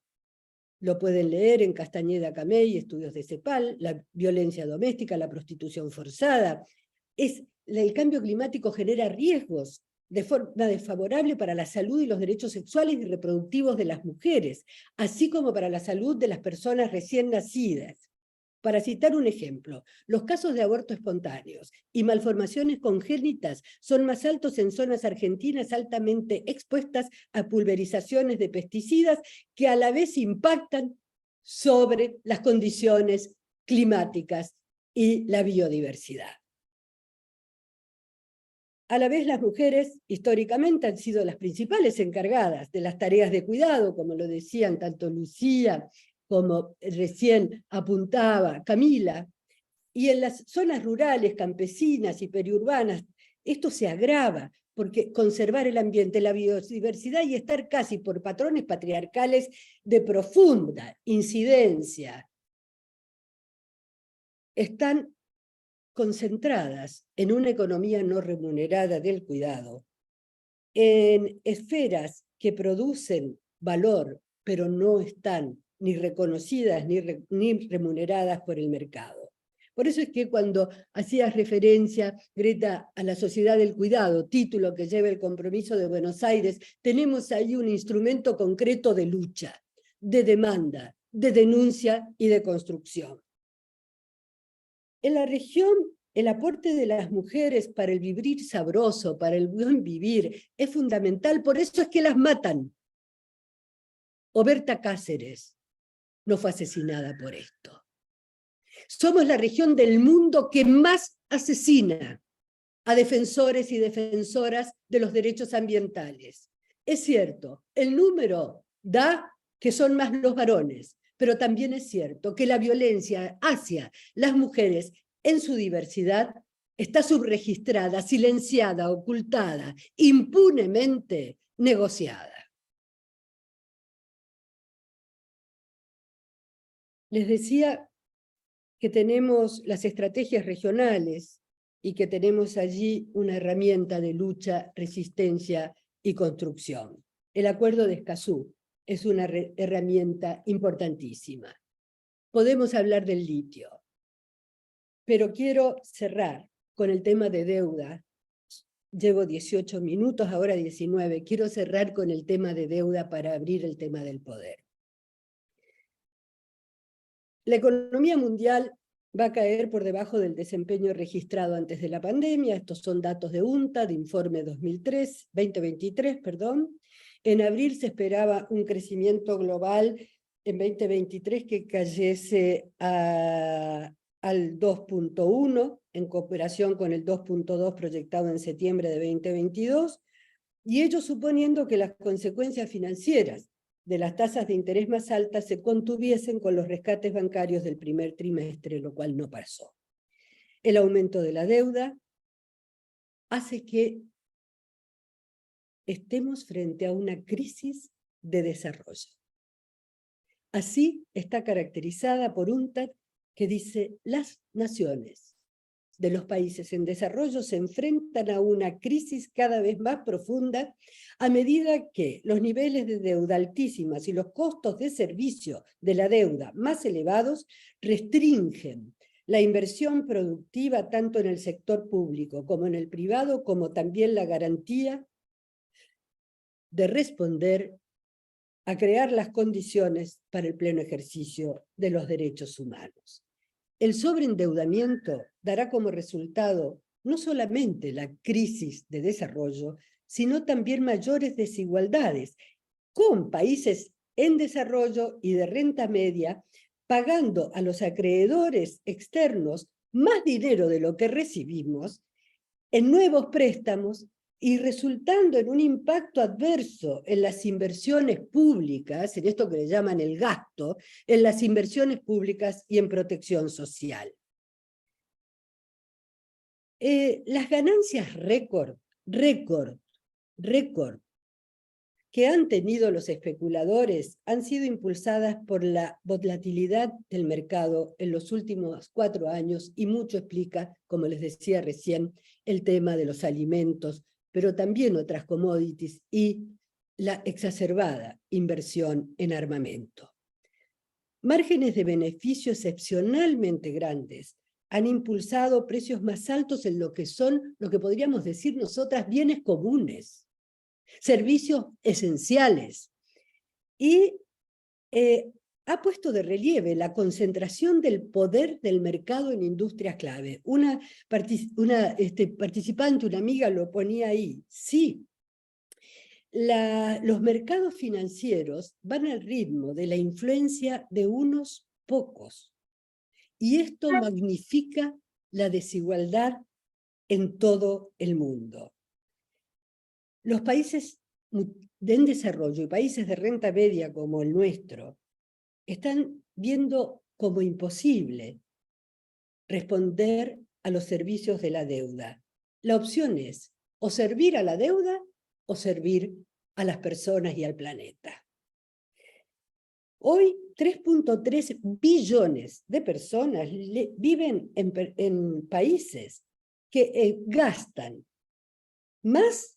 lo pueden leer en Castañeda Camey, estudios de CEPAL, la violencia doméstica, la prostitución forzada. El cambio climático genera riesgos de forma desfavorable para la salud y los derechos sexuales y reproductivos de las mujeres, así como para la salud de las personas recién nacidas. Para citar un ejemplo, los casos de abortos espontáneos y malformaciones congénitas son más altos en zonas argentinas altamente expuestas a pulverizaciones de pesticidas que a la vez impactan sobre las condiciones climáticas y la biodiversidad. A la vez, las mujeres históricamente han sido las principales encargadas de las tareas de cuidado, como lo decían tanto Lucía como recién apuntaba Camila, y en las zonas rurales, campesinas y periurbanas, esto se agrava, porque conservar el ambiente, la biodiversidad y estar casi por patrones patriarcales de profunda incidencia, están concentradas en una economía no remunerada del cuidado, en esferas que producen valor, pero no están ni reconocidas ni remuneradas por el mercado. Por eso es que cuando hacías referencia, Greta, a la sociedad del cuidado, título que lleva el compromiso de Buenos Aires, tenemos ahí un instrumento concreto de lucha, de demanda, de denuncia y de construcción. En la región, el aporte de las mujeres para el vivir sabroso, para el buen vivir, es fundamental, por eso es que las matan. Oberta Cáceres no fue asesinada por esto. Somos la región del mundo que más asesina a defensores y defensoras de los derechos ambientales. Es cierto, el número da que son más los varones, pero también es cierto que la violencia hacia las mujeres en su diversidad está subregistrada, silenciada, ocultada, impunemente negociada. Les decía que tenemos las estrategias regionales y que tenemos allí una herramienta de lucha, resistencia y construcción. El Acuerdo de Escazú es una herramienta importantísima. Podemos hablar del litio, pero quiero cerrar con el tema de deuda. Llevo 18 minutos, ahora 19. Quiero cerrar con el tema de deuda para abrir el tema del poder. La economía mundial va a caer por debajo del desempeño registrado antes de la pandemia. Estos son datos de UNTA, de informe 2023. En abril se esperaba un crecimiento global en 2023 que cayese al 2.1, en cooperación con el 2.2 proyectado en septiembre de 2022, y ello suponiendo que las consecuencias financieras de las tasas de interés más altas se contuviesen con los rescates bancarios del primer trimestre, lo cual no pasó. El aumento de la deuda hace que estemos frente a una crisis de desarrollo. Así está caracterizada por UNCTAD, que dice: las naciones de los países en desarrollo se enfrentan a una crisis cada vez más profunda a medida que los niveles de deuda altísimas y los costos de servicio de la deuda más elevados restringen la inversión productiva tanto en el sector público como en el privado, como también la garantía de responder a crear las condiciones para el pleno ejercicio de los derechos humanos. El sobreendeudamiento dará como resultado no solamente la crisis de desarrollo, sino también mayores desigualdades, con países en desarrollo y de renta media pagando a los acreedores externos más dinero de lo que recibimos en nuevos préstamos y resultando en un impacto adverso en las inversiones públicas, en esto que le llaman el gasto, en las inversiones públicas y en protección social. Las ganancias récord, que que han tenido los especuladores han sido impulsadas por la volatilidad del mercado en los últimos 4 años, y mucho explica, como les decía recién, el tema de los alimentos, pero también otras commodities y la exacerbada inversión en armamento. Márgenes de beneficio excepcionalmente grandes han impulsado precios más altos en lo que son, lo que podríamos decir nosotras, bienes comunes, servicios esenciales, y ha puesto de relieve la concentración del poder del mercado en industrias clave. Una participante, una amiga, lo ponía ahí. Sí, los mercados financieros van al ritmo de la influencia de unos pocos, y esto magnifica la desigualdad en todo el mundo. Los países en desarrollo y países de renta media como el nuestro están viendo como imposible responder a los servicios de la deuda. La opción es o servir a la deuda o servir a las personas y al planeta. Hoy 3.3 billones de personas viven en países que gastan más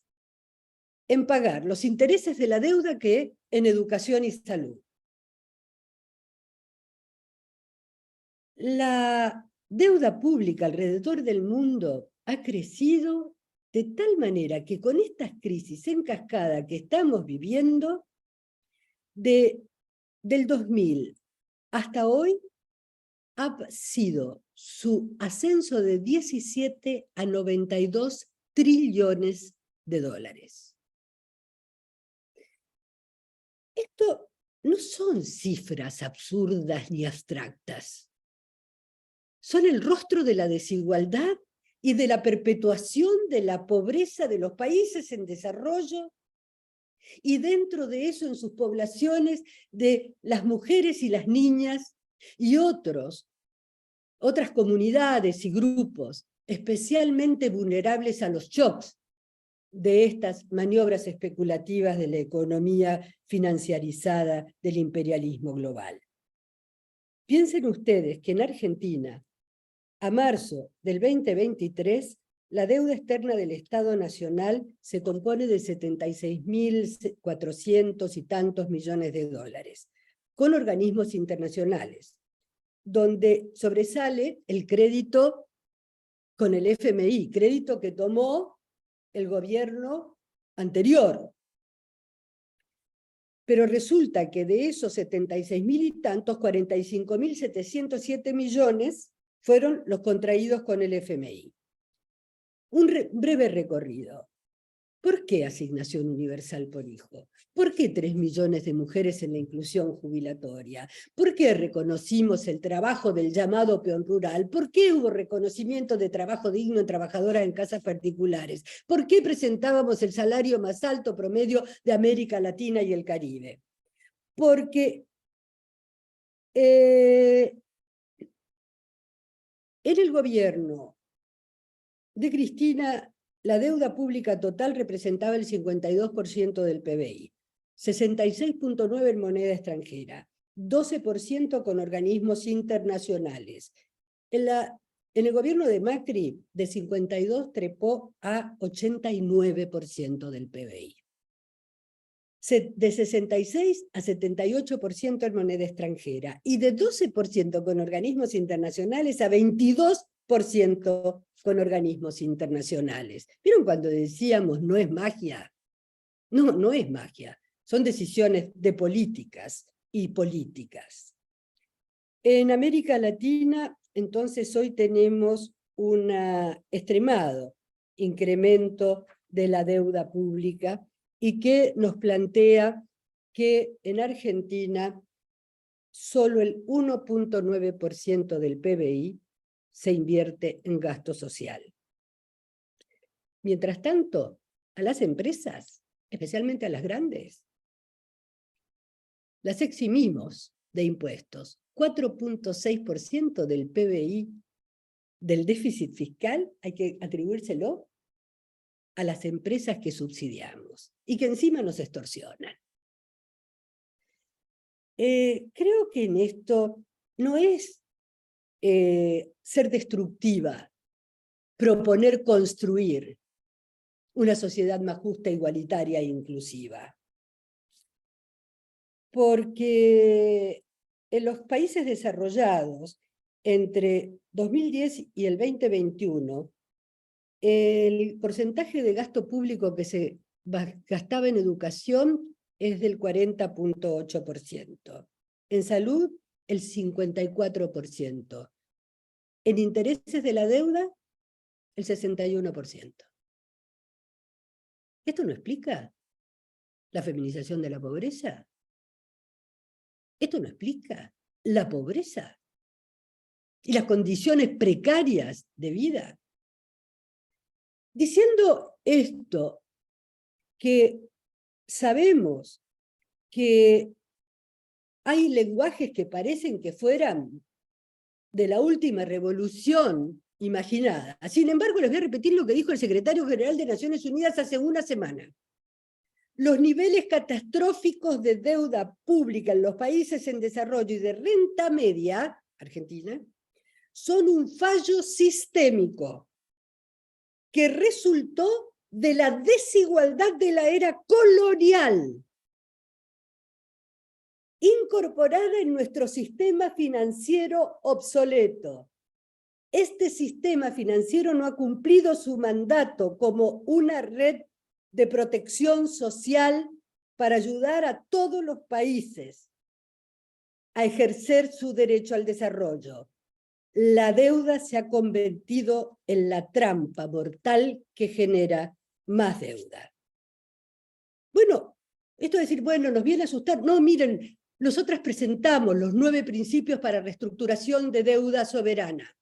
en pagar los intereses de la deuda que en educación y salud. La deuda pública alrededor del mundo ha crecido de tal manera que con estas crisis en cascada que estamos viviendo, del 2000 hasta hoy, ha sido su ascenso de 17 a 92 trillones de dólares. Esto no son cifras absurdas ni abstractas. Son el rostro de la desigualdad y de la perpetuación de la pobreza de los países en desarrollo, y dentro de eso en sus poblaciones de las mujeres y las niñas y otras comunidades y grupos especialmente vulnerables a los shocks de estas maniobras especulativas de la economía financiarizada del imperialismo global. Piensen ustedes que en Argentina, a marzo del 2023, la deuda externa del Estado Nacional se compone de 76.400 y tantos millones de dólares, con organismos internacionales, donde sobresale el crédito con el FMI, crédito que tomó el gobierno anterior. Pero resulta que de esos 76.000 y tantos, 45.707 millones fueron los contraídos con el FMI. Un breve recorrido. ¿Por qué asignación universal por hijo? ¿Por qué 3 millones de mujeres en la inclusión jubilatoria? ¿Por qué reconocimos el trabajo del llamado peón rural? ¿Por qué hubo reconocimiento de trabajo digno en trabajadoras en casas particulares? ¿Por qué presentábamos el salario más alto promedio de América Latina y el Caribe? Porque en el gobierno de Cristina, la deuda pública total representaba el 52% del PBI, 66.9% en moneda extranjera, 12% con organismos internacionales. En el gobierno de Macri, de 52 trepó a 89% del PBI. De 66 a 78% en moneda extranjera, y de 12% con organismos internacionales a 22% con organismos internacionales. ¿Vieron cuando decíamos no es magia? No, no es magia. Son decisiones de políticas y políticas. En América Latina, entonces, hoy tenemos un extremado incremento de la deuda pública, y que nos plantea que en Argentina solo el 1.9% del PBI se invierte en gasto social. Mientras tanto, a las empresas, especialmente a las grandes, las eximimos de impuestos. 4.6% del PBI, del déficit fiscal, hay que atribuírselo a las empresas que subsidiamos y que encima nos extorsionan. Creo que en esto no es ser destructiva, proponer construir una sociedad más justa, igualitaria e inclusiva. Porque en los países desarrollados, entre 2010 y el 2021, el porcentaje de gasto público que se gastaba en educación es del 40.8%. En salud, el 54%. En intereses de la deuda, el 61%. ¿Esto no explica la feminización de la pobreza? ¿Esto no explica la pobreza y las condiciones precarias de vida? Diciendo esto, que sabemos que hay lenguajes que parecen que fueran de la última revolución imaginada. Sin embargo, les voy a repetir lo que dijo el secretario general de Naciones Unidas hace una semana. Los niveles catastróficos de deuda pública en los países en desarrollo y de renta media, Argentina, son un fallo sistémico que resultó de la desigualdad de la era colonial, incorporada en nuestro sistema financiero obsoleto. Este sistema financiero no ha cumplido su mandato como una red de protección social para ayudar a todos los países a ejercer su derecho al desarrollo. La deuda se ha convertido en la trampa mortal que genera más deuda. Bueno, esto es decir, bueno, nos viene a asustar. No, miren, nosotras presentamos los 9 principios para reestructuración de deuda soberana.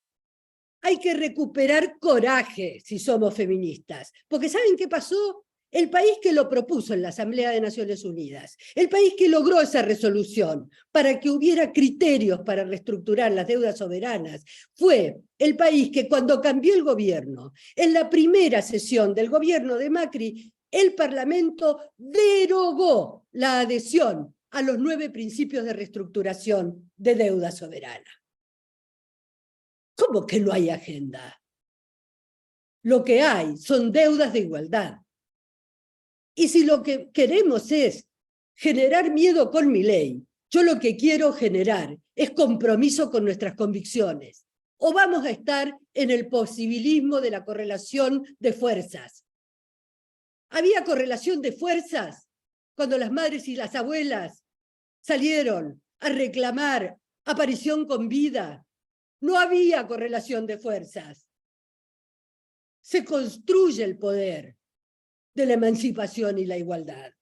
Hay que recuperar coraje si somos feministas, porque ¿saben qué pasó? El país que lo propuso en la Asamblea de Naciones Unidas, el país que logró esa resolución para que hubiera criterios para reestructurar las deudas soberanas, fue el país que cuando cambió el gobierno, en la primera sesión del gobierno de Macri, el Parlamento derogó la adhesión a los 9 principios de reestructuración de deuda soberana. ¿Cómo que no hay agenda? Lo que hay son deudas de igualdad. Y si lo que queremos es generar miedo con Milei, yo lo que quiero generar es compromiso con nuestras convicciones. O vamos a estar en el posibilismo de la correlación de fuerzas. ¿Había correlación de fuerzas cuando las madres y las abuelas salieron a reclamar aparición con vida? No había correlación de fuerzas. Se construye el poder de la emancipación y la igualdad.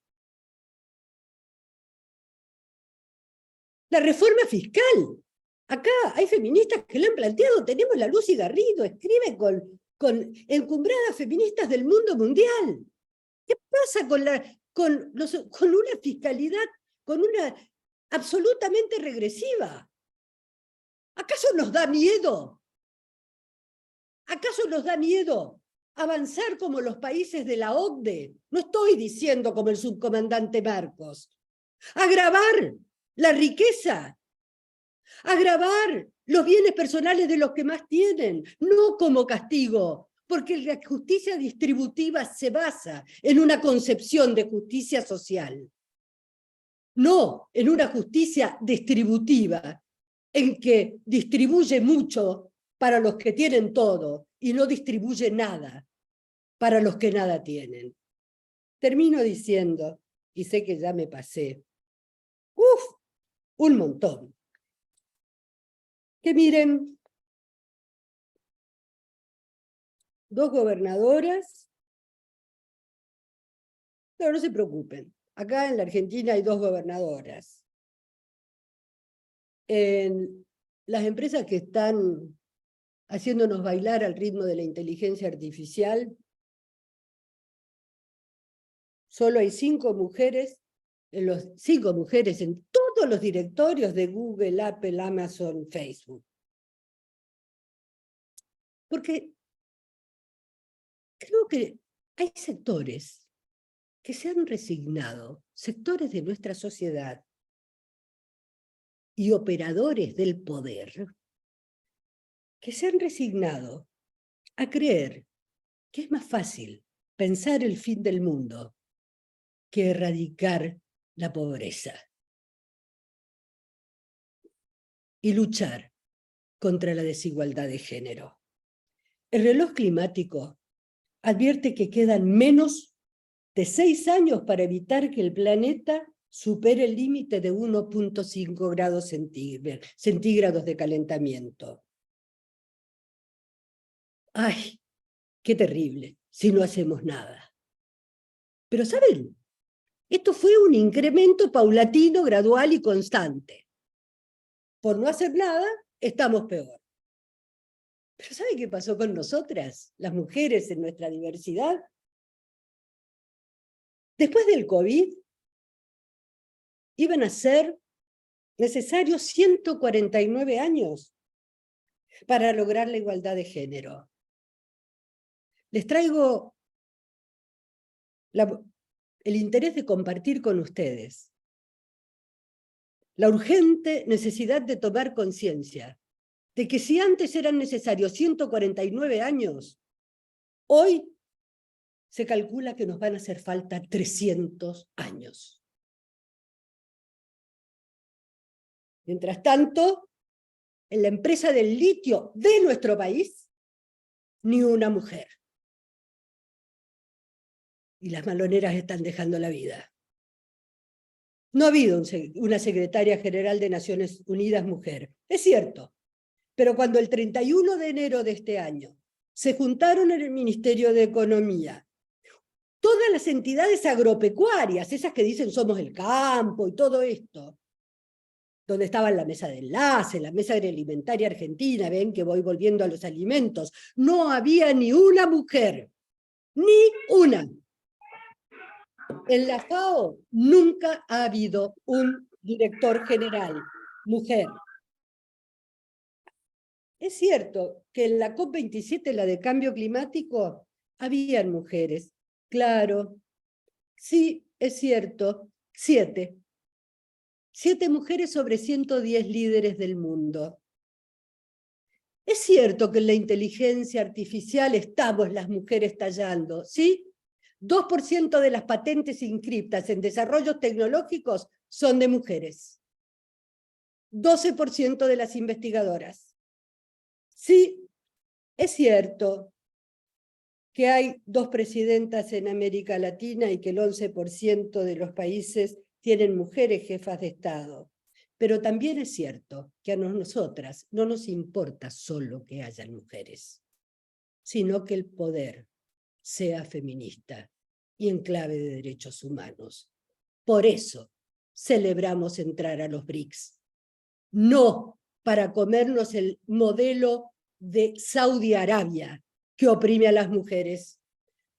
La reforma fiscal. Acá hay feministas que lo han planteado. Tenemos la Lucy Garrido, escribe con encumbradas feministas del mundo mundial. ¿Qué pasa con una fiscalidad, con una absolutamente regresiva? ¿Acaso nos da miedo? ¿Acaso nos da miedo avanzar como los países de la OCDE? No estoy diciendo como el subcomandante Marcos. Agravar la riqueza, agravar los bienes personales de los que más tienen, no como castigo, porque la justicia distributiva se basa en una concepción de justicia social, no en una justicia distributiva, en que distribuye mucho para los que tienen todo y no distribuye nada para los que nada tienen. Termino diciendo, y sé que ya me pasé, un montón, que miren, 2 gobernadoras, pero no se preocupen, acá en la Argentina hay 2 gobernadoras. En las empresas que están haciéndonos bailar al ritmo de la inteligencia artificial, solo hay 5 mujeres, en todos los directorios de Google, Apple, Amazon, Facebook. Porque creo que hay sectores que se han resignado, sectores de nuestra sociedad y operadores del poder, que se han resignado a creer que es más fácil pensar el fin del mundo que erradicar la pobreza y luchar contra la desigualdad de género. El reloj climático advierte que quedan menos de 6 años para evitar que el planeta supere el límite de 1,5 grados centígrados de calentamiento. ¡Ay, qué terrible si no hacemos nada! Pero ¿saben? Esto fue un incremento paulatino, gradual y constante. Por no hacer nada, estamos peor. Pero ¿sabe qué pasó con nosotras, las mujeres en nuestra diversidad? Después del COVID, iban a ser necesarios 149 años para lograr la igualdad de género. Les traigo el interés de compartir con ustedes la urgente necesidad de tomar conciencia de que si antes eran necesarios 149 años, hoy se calcula que nos van a hacer falta 300 años. Mientras tanto, en la empresa del litio de nuestro país, ni una mujer. Y las maloneras están dejando la vida. No ha habido una secretaria general de Naciones Unidas mujer, es cierto, pero cuando el 31 de enero de este año se juntaron en el Ministerio de Economía todas las entidades agropecuarias, esas que dicen somos el campo y todo esto, donde estaban la mesa de enlace, la mesa agroalimentaria argentina, ven que voy volviendo a los alimentos, no había ni una mujer, ni una. En la FAO nunca ha habido un director general, mujer. Es cierto que en la COP27, la de cambio climático, habían mujeres. Claro, sí, es cierto, 7. 7 mujeres sobre 110 líderes del mundo. Es cierto que en la inteligencia artificial estamos las mujeres tallando, ¿sí? 2% de las patentes inscriptas en desarrollos tecnológicos son de mujeres. 12% de las investigadoras. Sí, es cierto que hay 2 presidentas en América Latina y que el 11% de los países tienen mujeres jefas de Estado. Pero también es cierto que a nosotras no nos importa solo que hayan mujeres, sino que el poder sea feminista y en clave de derechos humanos. Por eso celebramos entrar a los BRICS. No para comernos el modelo de Saudi Arabia que oprime a las mujeres.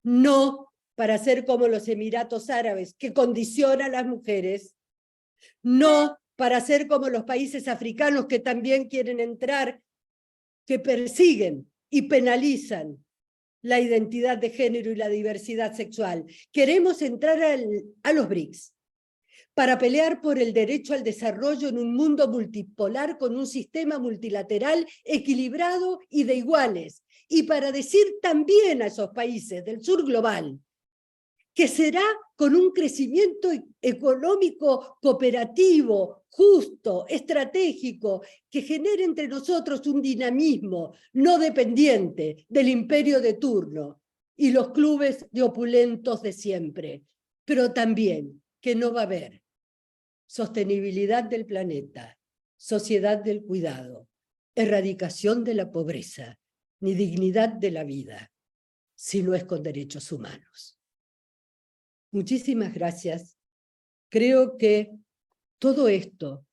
No para ser como los Emiratos Árabes que condiciona a las mujeres. No para ser como los países africanos que también quieren entrar, que persiguen y penalizan la identidad de género y la diversidad sexual. Queremos entrar a los BRICS para pelear por el derecho al desarrollo en un mundo multipolar con un sistema multilateral equilibrado y de iguales. Y para decir también a esos países del sur global que será con un crecimiento económico cooperativo, justo, estratégico, que genere entre nosotros un dinamismo no dependiente del imperio de turno y los clubes de opulentos de siempre, pero también que no va a haber sostenibilidad del planeta, sociedad del cuidado, erradicación de la pobreza, ni dignidad de la vida, si no es con derechos humanos. Muchísimas gracias. Creo que todo esto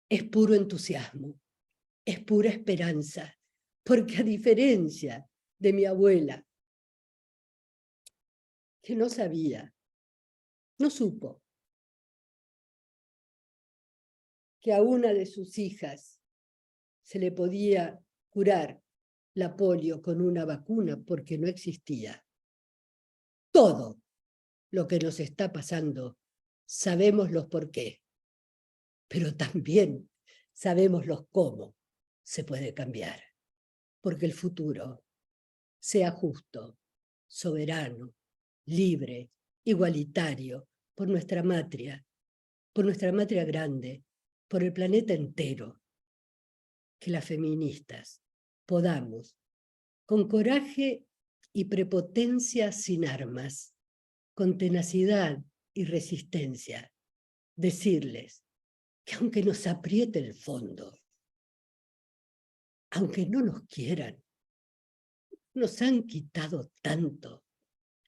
es puro entusiasmo, es pura esperanza, porque a diferencia de mi abuela, que no sabía, no supo que a una de sus hijas se le podía curar la polio con una vacuna porque no existía. todo lo que nos está pasando, sabemos los por qué, pero también sabemos los cómo se puede cambiar, porque el futuro sea justo, soberano, libre, igualitario, por nuestra matria grande, por el planeta entero, que las feministas podamos, con coraje y prepotencia sin armas, con tenacidad y resistencia, decirles que aunque nos apriete el fondo, aunque no nos quieran, nos han quitado tanto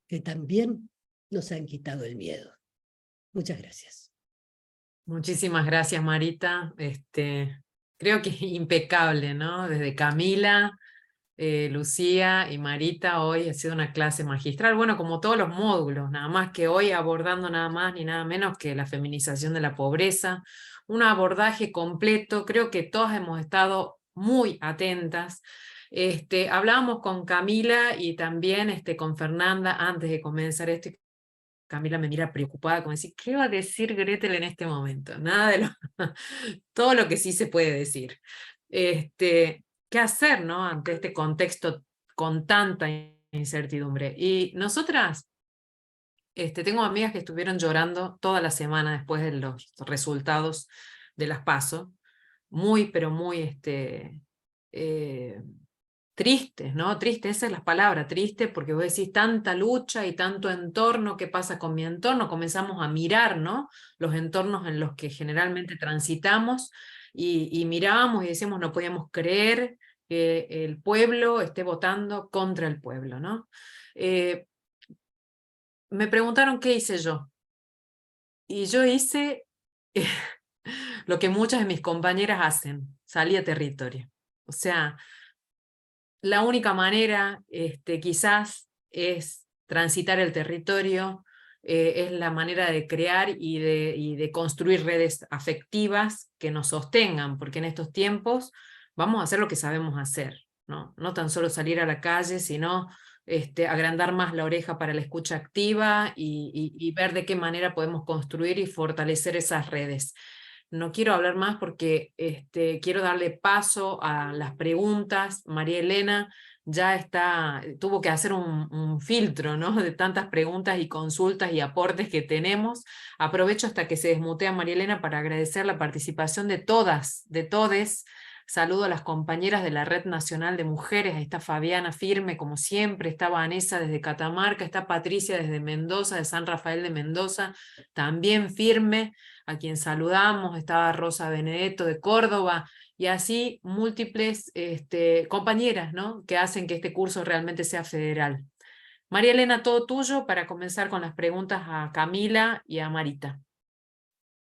que también nos han quitado el miedo. Muchas gracias. Muchísimas gracias, Marita. Creo que impecable, ¿no? Desde Camila, Lucía y Marita, hoy ha sido una clase magistral, bueno, como todos los módulos, nada más que hoy abordando nada más ni nada menos que la feminización de la pobreza, un abordaje completo, creo que todas hemos estado muy atentas. Hablábamos con Camila y también con Fernanda antes de comenzar esto. Camila me mira preocupada, como decir, ¿qué va a decir Gretel en este momento? Nada de todo lo que sí se puede decir. ¿Qué hacer, no? Ante este contexto con tanta incertidumbre? Y nosotras, tengo amigas que estuvieron llorando toda la semana después de los resultados de las PASO, muy, pero muy tristes, ¿no? Triste, esa es la palabra, triste, porque vos decís tanta lucha y tanto entorno, ¿qué pasa con mi entorno? Comenzamos a mirar, ¿no? Los entornos en los que generalmente transitamos y mirábamos y decíamos, no podíamos creer que el pueblo esté votando contra el pueblo, ¿no? Me preguntaron qué hice yo. Y yo hice lo que muchas de mis compañeras hacen, salí a territorio. O sea, la única manera quizás es transitar el territorio, es la manera de crear y de construir redes afectivas que nos sostengan, porque en estos tiempos vamos a hacer lo que sabemos hacer, ¿no? No tan solo salir a la calle, sino agrandar más la oreja para la escucha activa y ver de qué manera podemos construir y fortalecer esas redes. No quiero hablar más porque quiero darle paso a las preguntas. María Elena ya tuvo que hacer un filtro, ¿no? De tantas preguntas y consultas y aportes que tenemos. Aprovecho hasta que se desmutea María Elena para agradecer la participación de todas, de todes. Saludo a las compañeras de la Red Nacional de Mujeres. Ahí está Fabiana firme, como siempre. Está Vanessa desde Catamarca. Está Patricia desde Mendoza, de San Rafael de Mendoza, también firme, a quien saludamos. Estaba Rosa Benedetto de Córdoba, y así múltiples compañeras, ¿no? Que hacen que este curso realmente sea federal. María Elena, todo tuyo para comenzar con las preguntas a Camila y a Marita.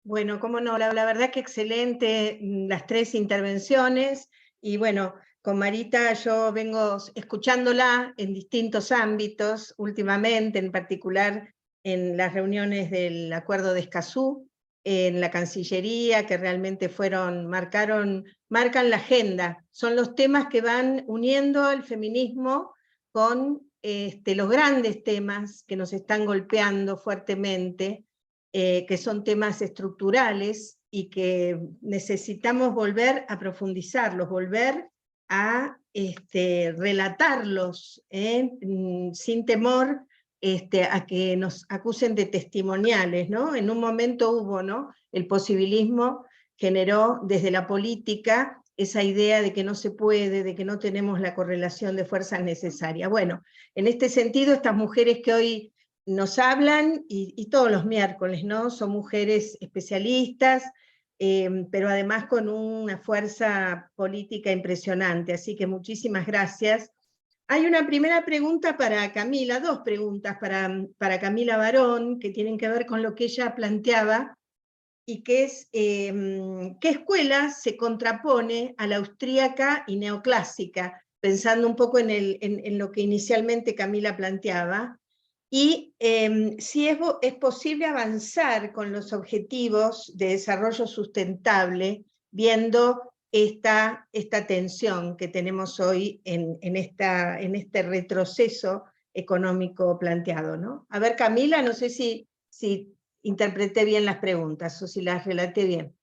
Bueno, cómo no, la verdad que excelente las tres intervenciones, y bueno, con Marita yo vengo escuchándola en distintos ámbitos últimamente, en particular en las reuniones del Acuerdo de Escazú, en la Cancillería, que realmente marcan la agenda, son los temas que van uniendo al feminismo con los grandes temas que nos están golpeando fuertemente, que son temas estructurales y que necesitamos volver a profundizarlos, volver a relatarlos, sin temor a que nos acusen de testimoniales, ¿no? En un momento hubo, ¿no? El posibilismo generó desde la política esa idea de que no se puede, de que no tenemos la correlación de fuerzas necesaria. Bueno, en este sentido, estas mujeres que hoy nos hablan, y todos los miércoles, ¿no? Son mujeres especialistas, pero además con una fuerza política impresionante, así que muchísimas gracias. Hay una primera pregunta para Camila, dos preguntas para Camila Barón, que tienen que ver con lo que ella planteaba, y que es, ¿qué escuela se contrapone a la austríaca y neoclásica? Pensando un poco en lo que inicialmente Camila planteaba, y si es posible avanzar con los objetivos de desarrollo sustentable, viendo esta tensión que tenemos hoy en este retroceso económico planteado, ¿no? A ver, Camila, no sé si interpreté bien las preguntas o si las relaté bien.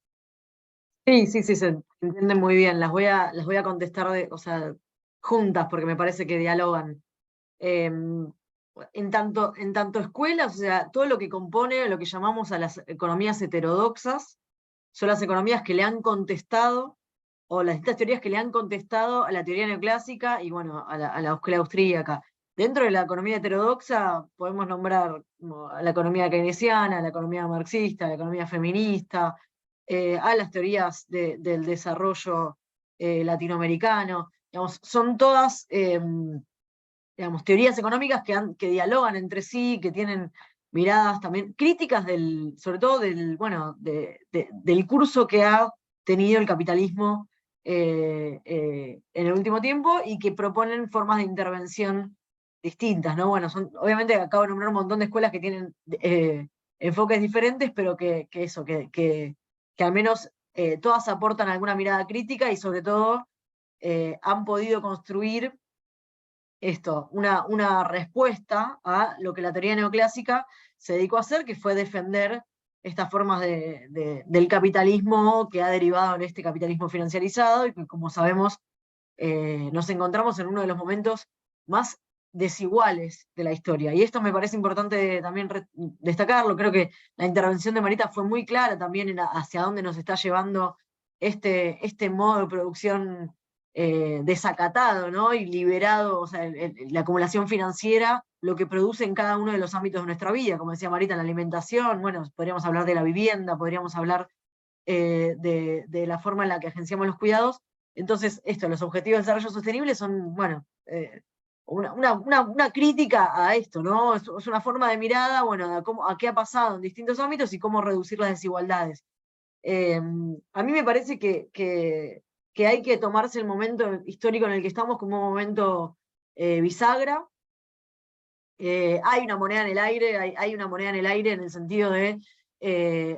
Sí, se entiende muy bien. Las voy a contestar o sea, juntas, porque me parece que dialogan. En tanto escuelas, o sea, todo lo que compone lo que llamamos a las economías heterodoxas, son las economías que le han contestado, o las distintas teorías que le han contestado a la teoría neoclásica y bueno, a la escuela austríaca. Dentro de la economía heterodoxa podemos nombrar a la economía keynesiana, a la economía marxista, a la economía feminista, a las teorías del desarrollo latinoamericano. Digamos, son todas digamos, teorías económicas que dialogan entre sí, que tienen miradas también críticas sobre todo del curso que ha tenido el capitalismo en el último tiempo y que proponen formas de intervención distintas, ¿no? Bueno, obviamente acabo de nombrar un montón de escuelas que tienen enfoques diferentes, pero que al menos todas aportan alguna mirada crítica y sobre todo han podido construir una respuesta a lo que la teoría neoclásica se dedicó a hacer, que fue defender estas formas del capitalismo que ha derivado en este capitalismo financiarizado y que, como sabemos, nos encontramos en uno de los momentos más desiguales de la historia. Y esto me parece importante también destacarlo. Creo que la intervención de Marita fue muy clara también hacia dónde nos está llevando este modo de producción desacatado, ¿no? Y liberado, o sea, la acumulación financiera, lo que produce en cada uno de los ámbitos de nuestra vida, como decía Marita, en la alimentación, bueno, podríamos hablar de la vivienda, podríamos hablar de la forma en la que agenciamos los cuidados. Entonces, los objetivos de desarrollo sostenible son, bueno, una crítica a esto, ¿no? Es una forma de mirada, bueno, a qué ha pasado en distintos ámbitos y cómo reducir las desigualdades. A mí me parece que hay que tomarse el momento histórico en el que estamos como un momento bisagra. Hay una moneda en el aire, hay una moneda en el aire en el sentido de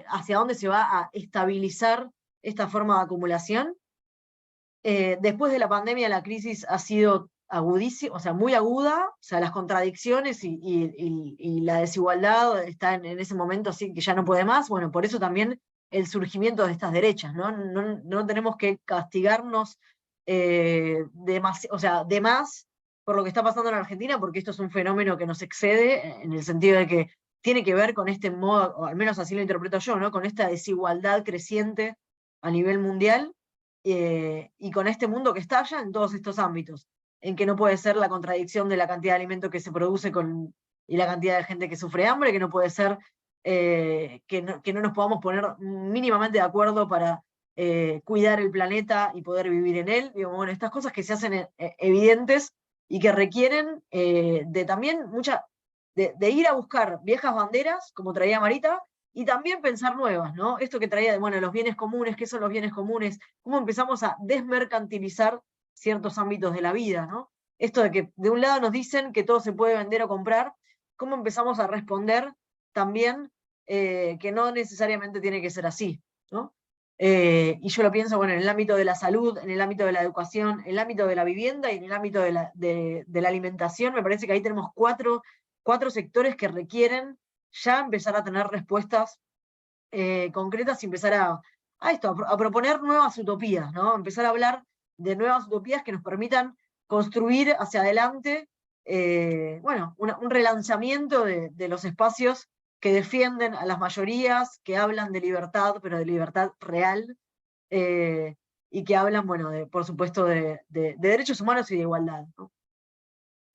hacia dónde se va a estabilizar esta forma de acumulación. Después de la pandemia la crisis ha sido agudísima, o sea, muy aguda, o sea, las contradicciones y la desigualdad está en ese momento así que ya no puede más. Bueno, por eso también el surgimiento de estas derechas, ¿no? No tenemos que castigarnos o sea, de más por lo que está pasando en Argentina, porque esto es un fenómeno que nos excede, en el sentido de que tiene que ver con este modo, o al menos así lo interpreto yo, ¿no? Con esta desigualdad creciente a nivel mundial, y con este mundo que estalla en todos estos ámbitos, en que no puede ser la contradicción de la cantidad de alimento que se produce y la cantidad de gente que sufre hambre, que no puede ser que no nos podamos poner mínimamente de acuerdo para cuidar el planeta y poder vivir en él. Digo, bueno, estas cosas que se hacen evidentes y que requieren de también de ir a buscar viejas banderas, como traía Marita, y también pensar nuevas, ¿no? Esto que traía de, bueno, los bienes comunes, ¿qué son los bienes comunes? ¿Cómo empezamos a desmercantilizar ciertos ámbitos de la vida, ¿no? Esto de que de un lado nos dicen que todo se puede vender o comprar, ¿cómo empezamos a responder también que no necesariamente tiene que ser así, ¿no? Y yo lo pienso, bueno, en el ámbito de la salud, en el ámbito de la educación, en el ámbito de la vivienda y en el ámbito de la alimentación. Me parece que ahí tenemos cuatro sectores que requieren ya empezar a tener respuestas concretas y empezar a proponer nuevas utopías, ¿no? Empezar a hablar de nuevas utopías que nos permitan construir hacia adelante, bueno, un relanzamiento de los espacios que defienden a las mayorías, que hablan de libertad, pero de libertad real, y que hablan, bueno, por supuesto, de derechos humanos y de igualdad, ¿no?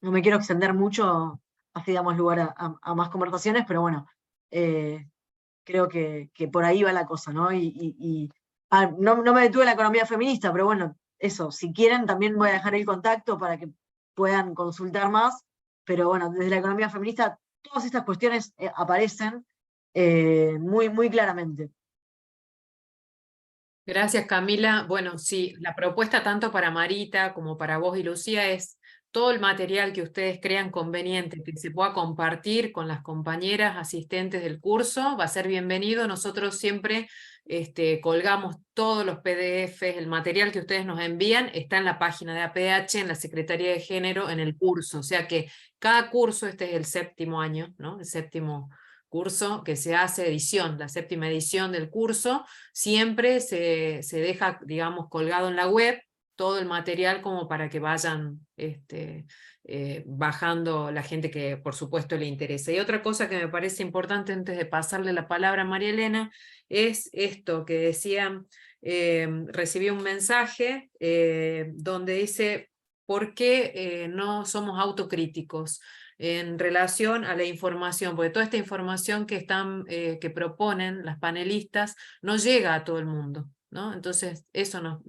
No me quiero extender mucho, así damos lugar a más conversaciones, pero bueno, creo que por ahí va la cosa, ¿no? No me detuve en la economía feminista, pero bueno, eso, si quieren también voy a dejar el contacto para que puedan consultar más, pero bueno, desde la economía feminista todas estas cuestiones aparecen muy, muy claramente. Gracias, Camila. Bueno, sí, la propuesta tanto para Marita como para vos y Lucía es todo el material que ustedes crean conveniente, que se pueda compartir con las compañeras asistentes del curso, va a ser bienvenido. Nosotros siempre colgamos todos los PDFs, el material que ustedes nos envían está en la página de APH, en la Secretaría de Género, en el curso. O sea que cada curso, este es el 7º año, ¿no? El 7º curso que se hace edición, la 7ª edición del curso, siempre se deja, digamos, colgado en la web todo el material como para que vayan bajando la gente que por supuesto le interesa. Y otra cosa que me parece importante antes de pasarle la palabra a María Elena es esto que decía, recibí un mensaje donde dice, ¿por qué no somos autocríticos en relación a la información? Porque toda esta información que proponen las panelistas no llega a todo el mundo, ¿no? Entonces eso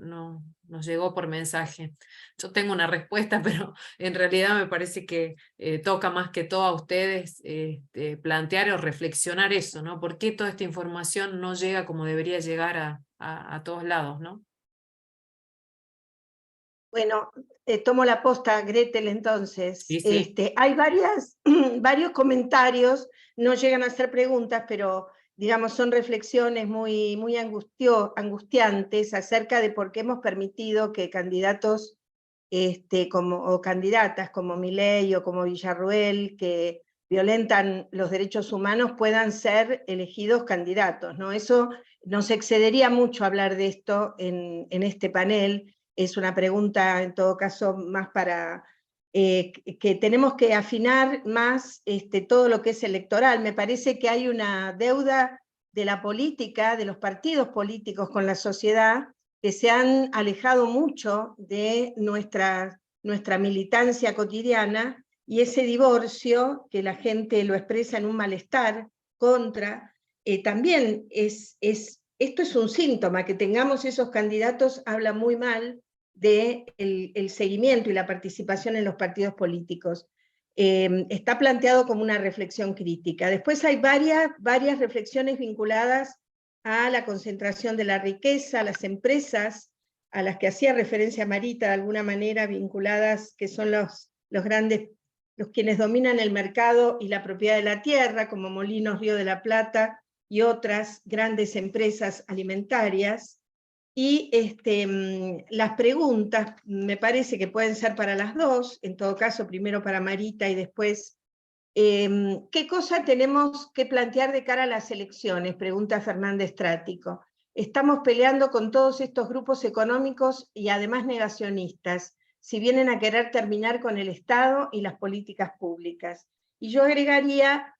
nos llegó por mensaje. Yo tengo una respuesta, pero en realidad me parece que toca más que todo a ustedes plantear o reflexionar eso, ¿no? ¿Por qué toda esta información no llega como debería llegar a todos lados, ¿no? Bueno, tomo la posta, Gretel, entonces. Sí, sí. Hay varios comentarios, no llegan a ser preguntas, pero digamos son reflexiones muy angustiantes acerca de por qué hemos permitido que candidatos o candidatas como Milei o como Villarruel, que violentan los derechos humanos, puedan ser elegidos candidatos, ¿no? Eso nos excedería mucho hablar de esto en este panel. Es una pregunta, en todo caso, más para que tenemos que afinar más todo lo que es electoral. Me parece que hay una deuda de la política, de los partidos políticos con la sociedad, que se han alejado mucho de nuestra militancia cotidiana, y ese divorcio, que la gente lo expresa en un malestar contra, también esto es un síntoma. Que tengamos esos candidatos habla muy mal del el seguimiento y la participación en los partidos políticos. Está planteado como una reflexión crítica. Después hay varias reflexiones vinculadas a la concentración de la riqueza, a las empresas, a las que hacía referencia Marita de alguna manera, vinculadas, que son los quienes dominan el mercado y la propiedad de la tierra, como Molinos Río de la Plata y otras grandes empresas alimentarias. Y las preguntas me parece que pueden ser para las dos, en todo caso primero para Marita y después, ¿qué cosa tenemos que plantear de cara a las elecciones? Pregunta Fernández Trático. Estamos peleando con todos estos grupos económicos y además negacionistas, si vienen a querer terminar con el Estado y las políticas públicas. Y yo agregaría,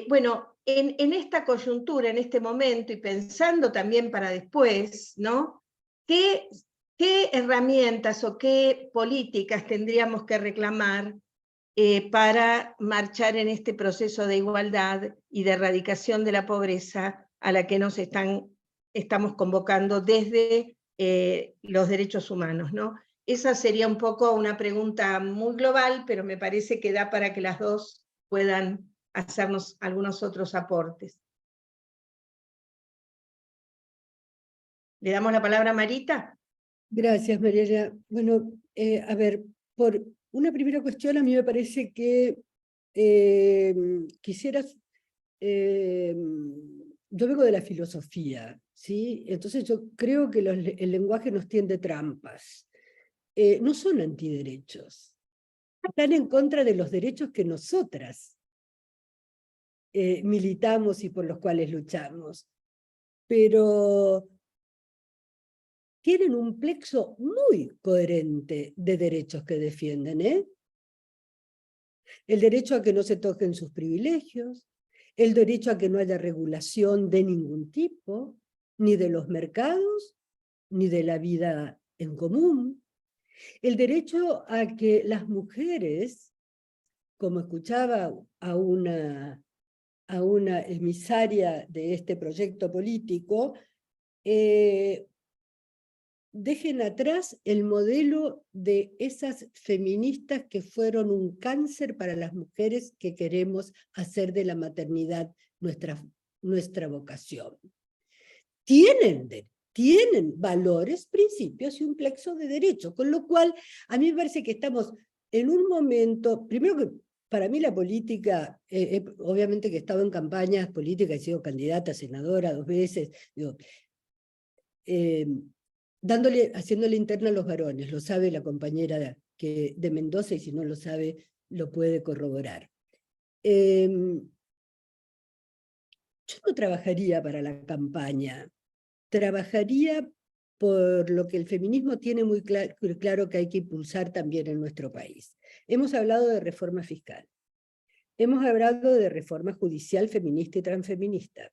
bueno, en esta coyuntura, en este momento, y pensando también para después, ¿no? ¿Qué herramientas o qué políticas tendríamos que reclamar para marchar en este proceso de igualdad y de erradicación de la pobreza a la que nos estamos convocando desde los derechos humanos, ¿no? Esa sería un poco una pregunta muy global, pero me parece que da para que las dos puedan hacernos algunos otros aportes. ¿Le damos la palabra a Marita? Gracias, Mariela. Bueno, a ver, por una primera cuestión, a mí me parece que quisieras... yo vengo de la filosofía, ¿sí? Entonces yo creo que el lenguaje nos tiende trampas. No son antiderechos. Están en contra de los derechos que nosotras militamos y por los cuales luchamos. Pero tienen un plexo muy coherente de derechos que defienden, ¿eh? El derecho a que no se toquen sus privilegios, el derecho a que no haya regulación de ningún tipo, ni de los mercados, ni de la vida en común, el derecho a que las mujeres, como escuchaba a una emisaria de este proyecto político, dejen atrás el modelo de esas feministas que fueron un cáncer para las mujeres que queremos hacer de la maternidad nuestra vocación. Tienen valores, principios y un plexo de derecho, con lo cual a mí me parece que estamos en un momento, primero que para mí la política, obviamente que he estado en campañas políticas, he sido candidata, senadora 2 veces, digo, haciéndole interna a los varones, lo sabe la compañera de Mendoza, y si no lo sabe, lo puede corroborar. Yo no trabajaría para la campaña, trabajaría por lo que el feminismo tiene muy claro que hay que impulsar también en nuestro país. Hemos hablado de reforma fiscal, hemos hablado de reforma judicial feminista y transfeminista,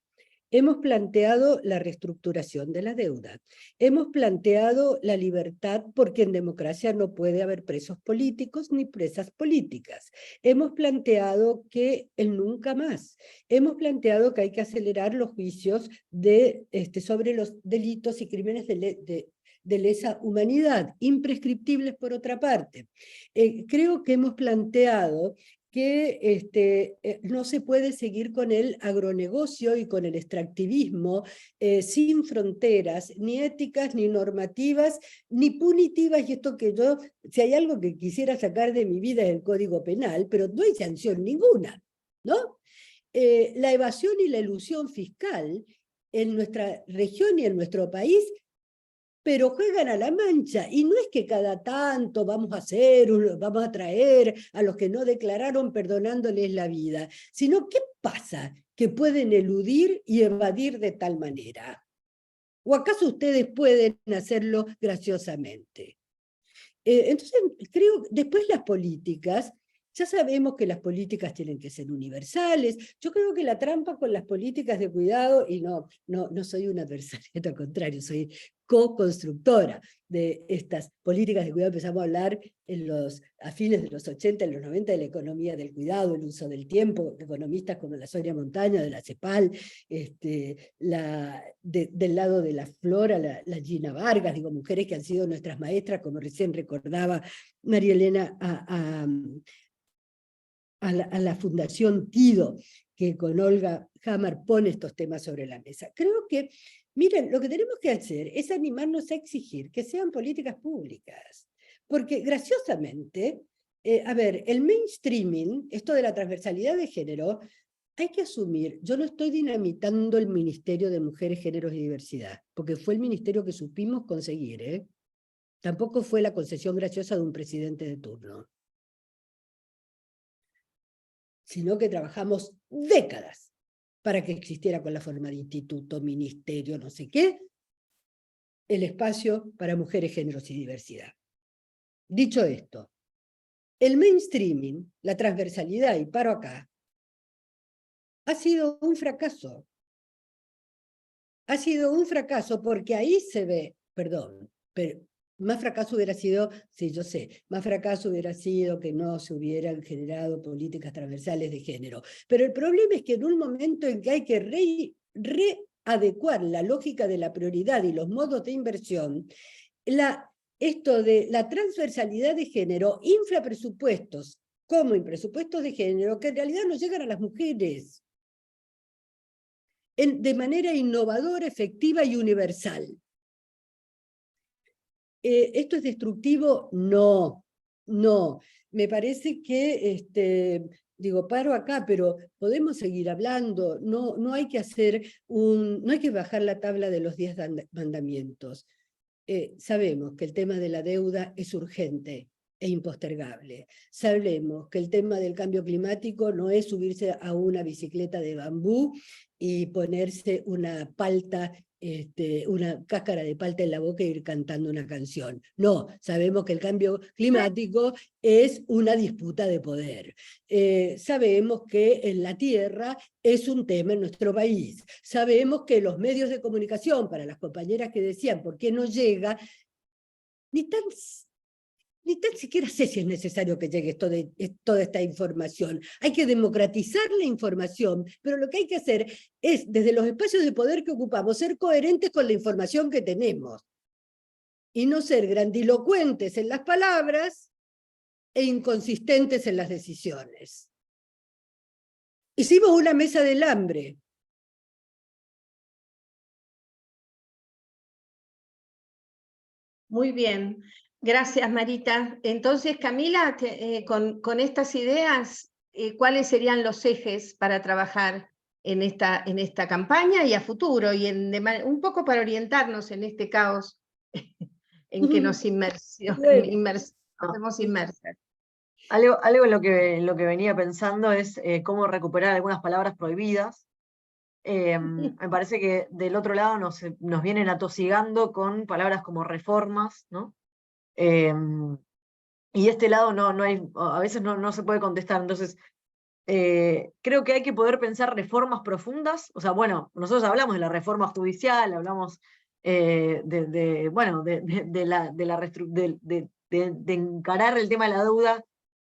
hemos planteado la reestructuración de la deuda, hemos planteado la libertad porque en democracia no puede haber presos políticos ni presas políticas, hemos planteado que el nunca más, hemos planteado que hay que acelerar los juicios sobre los delitos y crímenes de lesa humanidad, imprescriptibles por otra parte. Creo que hemos planteado que no se puede seguir con el agronegocio y con el extractivismo sin fronteras, ni éticas, ni normativas, ni punitivas, y esto que yo, si hay algo que quisiera sacar de mi vida es el Código Penal, pero no hay sanción ninguna, ¿no? La evasión y la elusión fiscal en nuestra región y en nuestro país, pero juegan a la mancha, y no es que cada tanto vamos a traer a los que no declararon perdonándoles la vida, sino ¿qué pasa que pueden eludir y evadir de tal manera? ¿O acaso ustedes pueden hacerlo graciosamente? Entonces, creo, después las políticas, ya sabemos que las políticas tienen que ser universales. Yo creo que la trampa con las políticas de cuidado, y no soy una adversaria, al contrario, soy co-constructora de estas políticas de cuidado. Empezamos a hablar a fines de los 80, en los 90, de la economía del cuidado, el uso del tiempo, economistas como la Sonia Montaña, de la CEPAL, del lado de la Flora, la Gina Vargas, digo, mujeres que han sido nuestras maestras, como recién recordaba María Elena, a la Fundación Tido, que con Olga Hammer pone estos temas sobre la mesa. Creo que, miren, lo que tenemos que hacer es animarnos a exigir que sean políticas públicas, porque graciosamente, a ver, el mainstreaming, esto de la transversalidad de género, hay que asumir, yo no estoy dinamitando el Ministerio de Mujeres, Géneros y Diversidad, porque fue el ministerio que supimos conseguir, ¿eh? Tampoco fue la concesión graciosa de un presidente de turno, sino que trabajamos décadas para que existiera, con la forma de instituto, ministerio, no sé qué, el espacio para mujeres, géneros y diversidad. Dicho esto, el mainstreaming, la transversalidad, y paro acá, ha sido un fracaso. Ha sido un fracaso porque ahí se ve, perdón, pero más fracaso hubiera sido, sí, yo sé, más fracaso hubiera sido que no se hubieran generado políticas transversales de género. Pero el problema es que en un momento en que hay que readecuar la lógica de la prioridad y los modos de inversión, esto de la transversalidad de género infla presupuestos, como en presupuestos de género, que en realidad no llegan a las mujeres de manera innovadora, efectiva y universal. ¿Esto es destructivo? No, no. Me parece que, digo, paro acá, pero podemos seguir hablando. No hay que no hay que bajar la tabla de los 10 mandamientos. Sabemos que el tema de la deuda es urgente e impostergable. Sabemos que el tema del cambio climático no es subirse a una bicicleta de bambú y ponerse una palta, una cáscara de palta en la boca e ir cantando una canción. No, sabemos que el cambio climático es una disputa de poder. Sabemos que en la tierra es un tema en nuestro país. Sabemos que los medios de comunicación, para las compañeras que decían por qué no llega, ni tan siquiera sé si es necesario que llegue toda esta información. Hay que democratizar la información, pero lo que hay que hacer es, desde los espacios de poder que ocupamos, ser coherentes con la información que tenemos y no ser grandilocuentes en las palabras e inconsistentes en las decisiones. Hicimos una mesa del hambre. Muy bien. Gracias, Marita. Entonces, Camila, con estas ideas, ¿cuáles serían los ejes para trabajar en esta campaña y a futuro? Y un poco para orientarnos en este caos en que nos Bueno, hemos inmersas. Algo en lo que venía pensando es cómo recuperar algunas palabras prohibidas. Me parece que del otro lado nos vienen atosigando con palabras como reformas, ¿no? Y de este lado no hay, a veces no se puede contestar. Entonces, creo que hay que poder pensar reformas profundas. O sea, bueno, nosotros hablamos de la reforma judicial, hablamos de encarar el tema de la deuda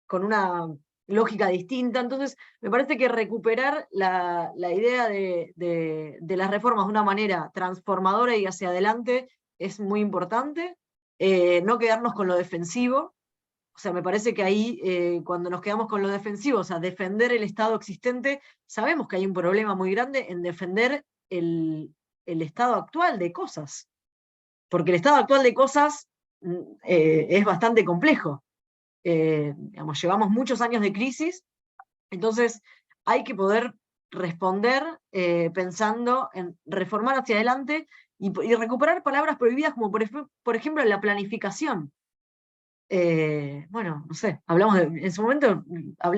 con una lógica distinta. Entonces, me parece que recuperar la idea de las reformas de una manera transformadora y hacia adelante es muy importante. No quedarnos con lo defensivo. O sea, me parece que ahí, cuando nos quedamos con lo defensivo, o sea, defender el Estado existente, sabemos que hay un problema muy grande en defender el estado actual de cosas. Porque el estado actual de cosas es bastante complejo. Digamos, llevamos muchos años de crisis, entonces hay que poder responder pensando en reformar hacia adelante y recuperar palabras prohibidas como por ejemplo la planificación. Bueno, no sé, en su momento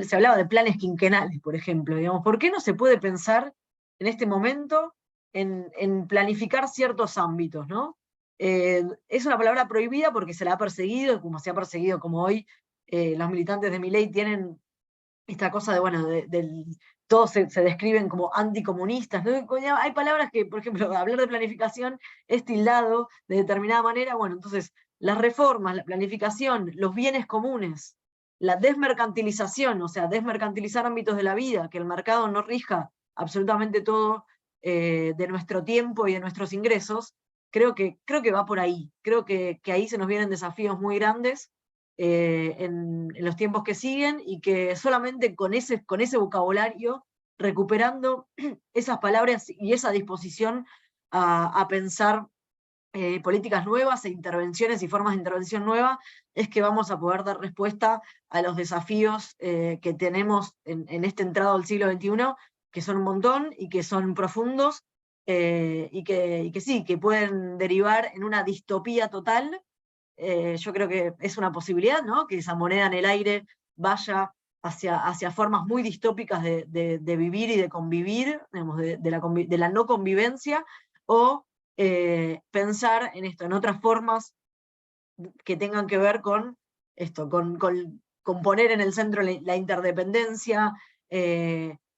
se hablaba de planes quinquenales, por ejemplo, digamos, ¿por qué no se puede pensar en este momento en planificar ciertos ámbitos, ¿no? Es una palabra prohibida porque se la ha perseguido, como se ha perseguido, como hoy los militantes de Milei tienen esta cosa de, bueno, todos se describen como anticomunistas, ¿no? Hay palabras que, por ejemplo, hablar de planificación es tildado de determinada manera. Bueno, entonces, las reformas, la planificación, los bienes comunes, la desmercantilización, o sea, desmercantilizar ámbitos de la vida, que el mercado no rija absolutamente todo de nuestro tiempo y de nuestros ingresos, creo que va por ahí. Creo que ahí se nos vienen desafíos muy grandes en los tiempos que siguen, y que solamente con ese vocabulario, recuperando esas palabras y esa disposición a pensar políticas nuevas e intervenciones y formas de intervención nueva, es que vamos a poder dar respuesta a los desafíos que tenemos en este entrado al siglo XXI, que son un montón y que son profundos, y que sí, que pueden derivar en una distopía total. Yo creo que es una posibilidad, ¿no? Que esa moneda en el aire vaya hacia formas muy distópicas de vivir y de convivir, digamos, de la no convivencia, o pensar en esto, en otras formas que tengan que ver con esto, con poner en el centro la interdependencia,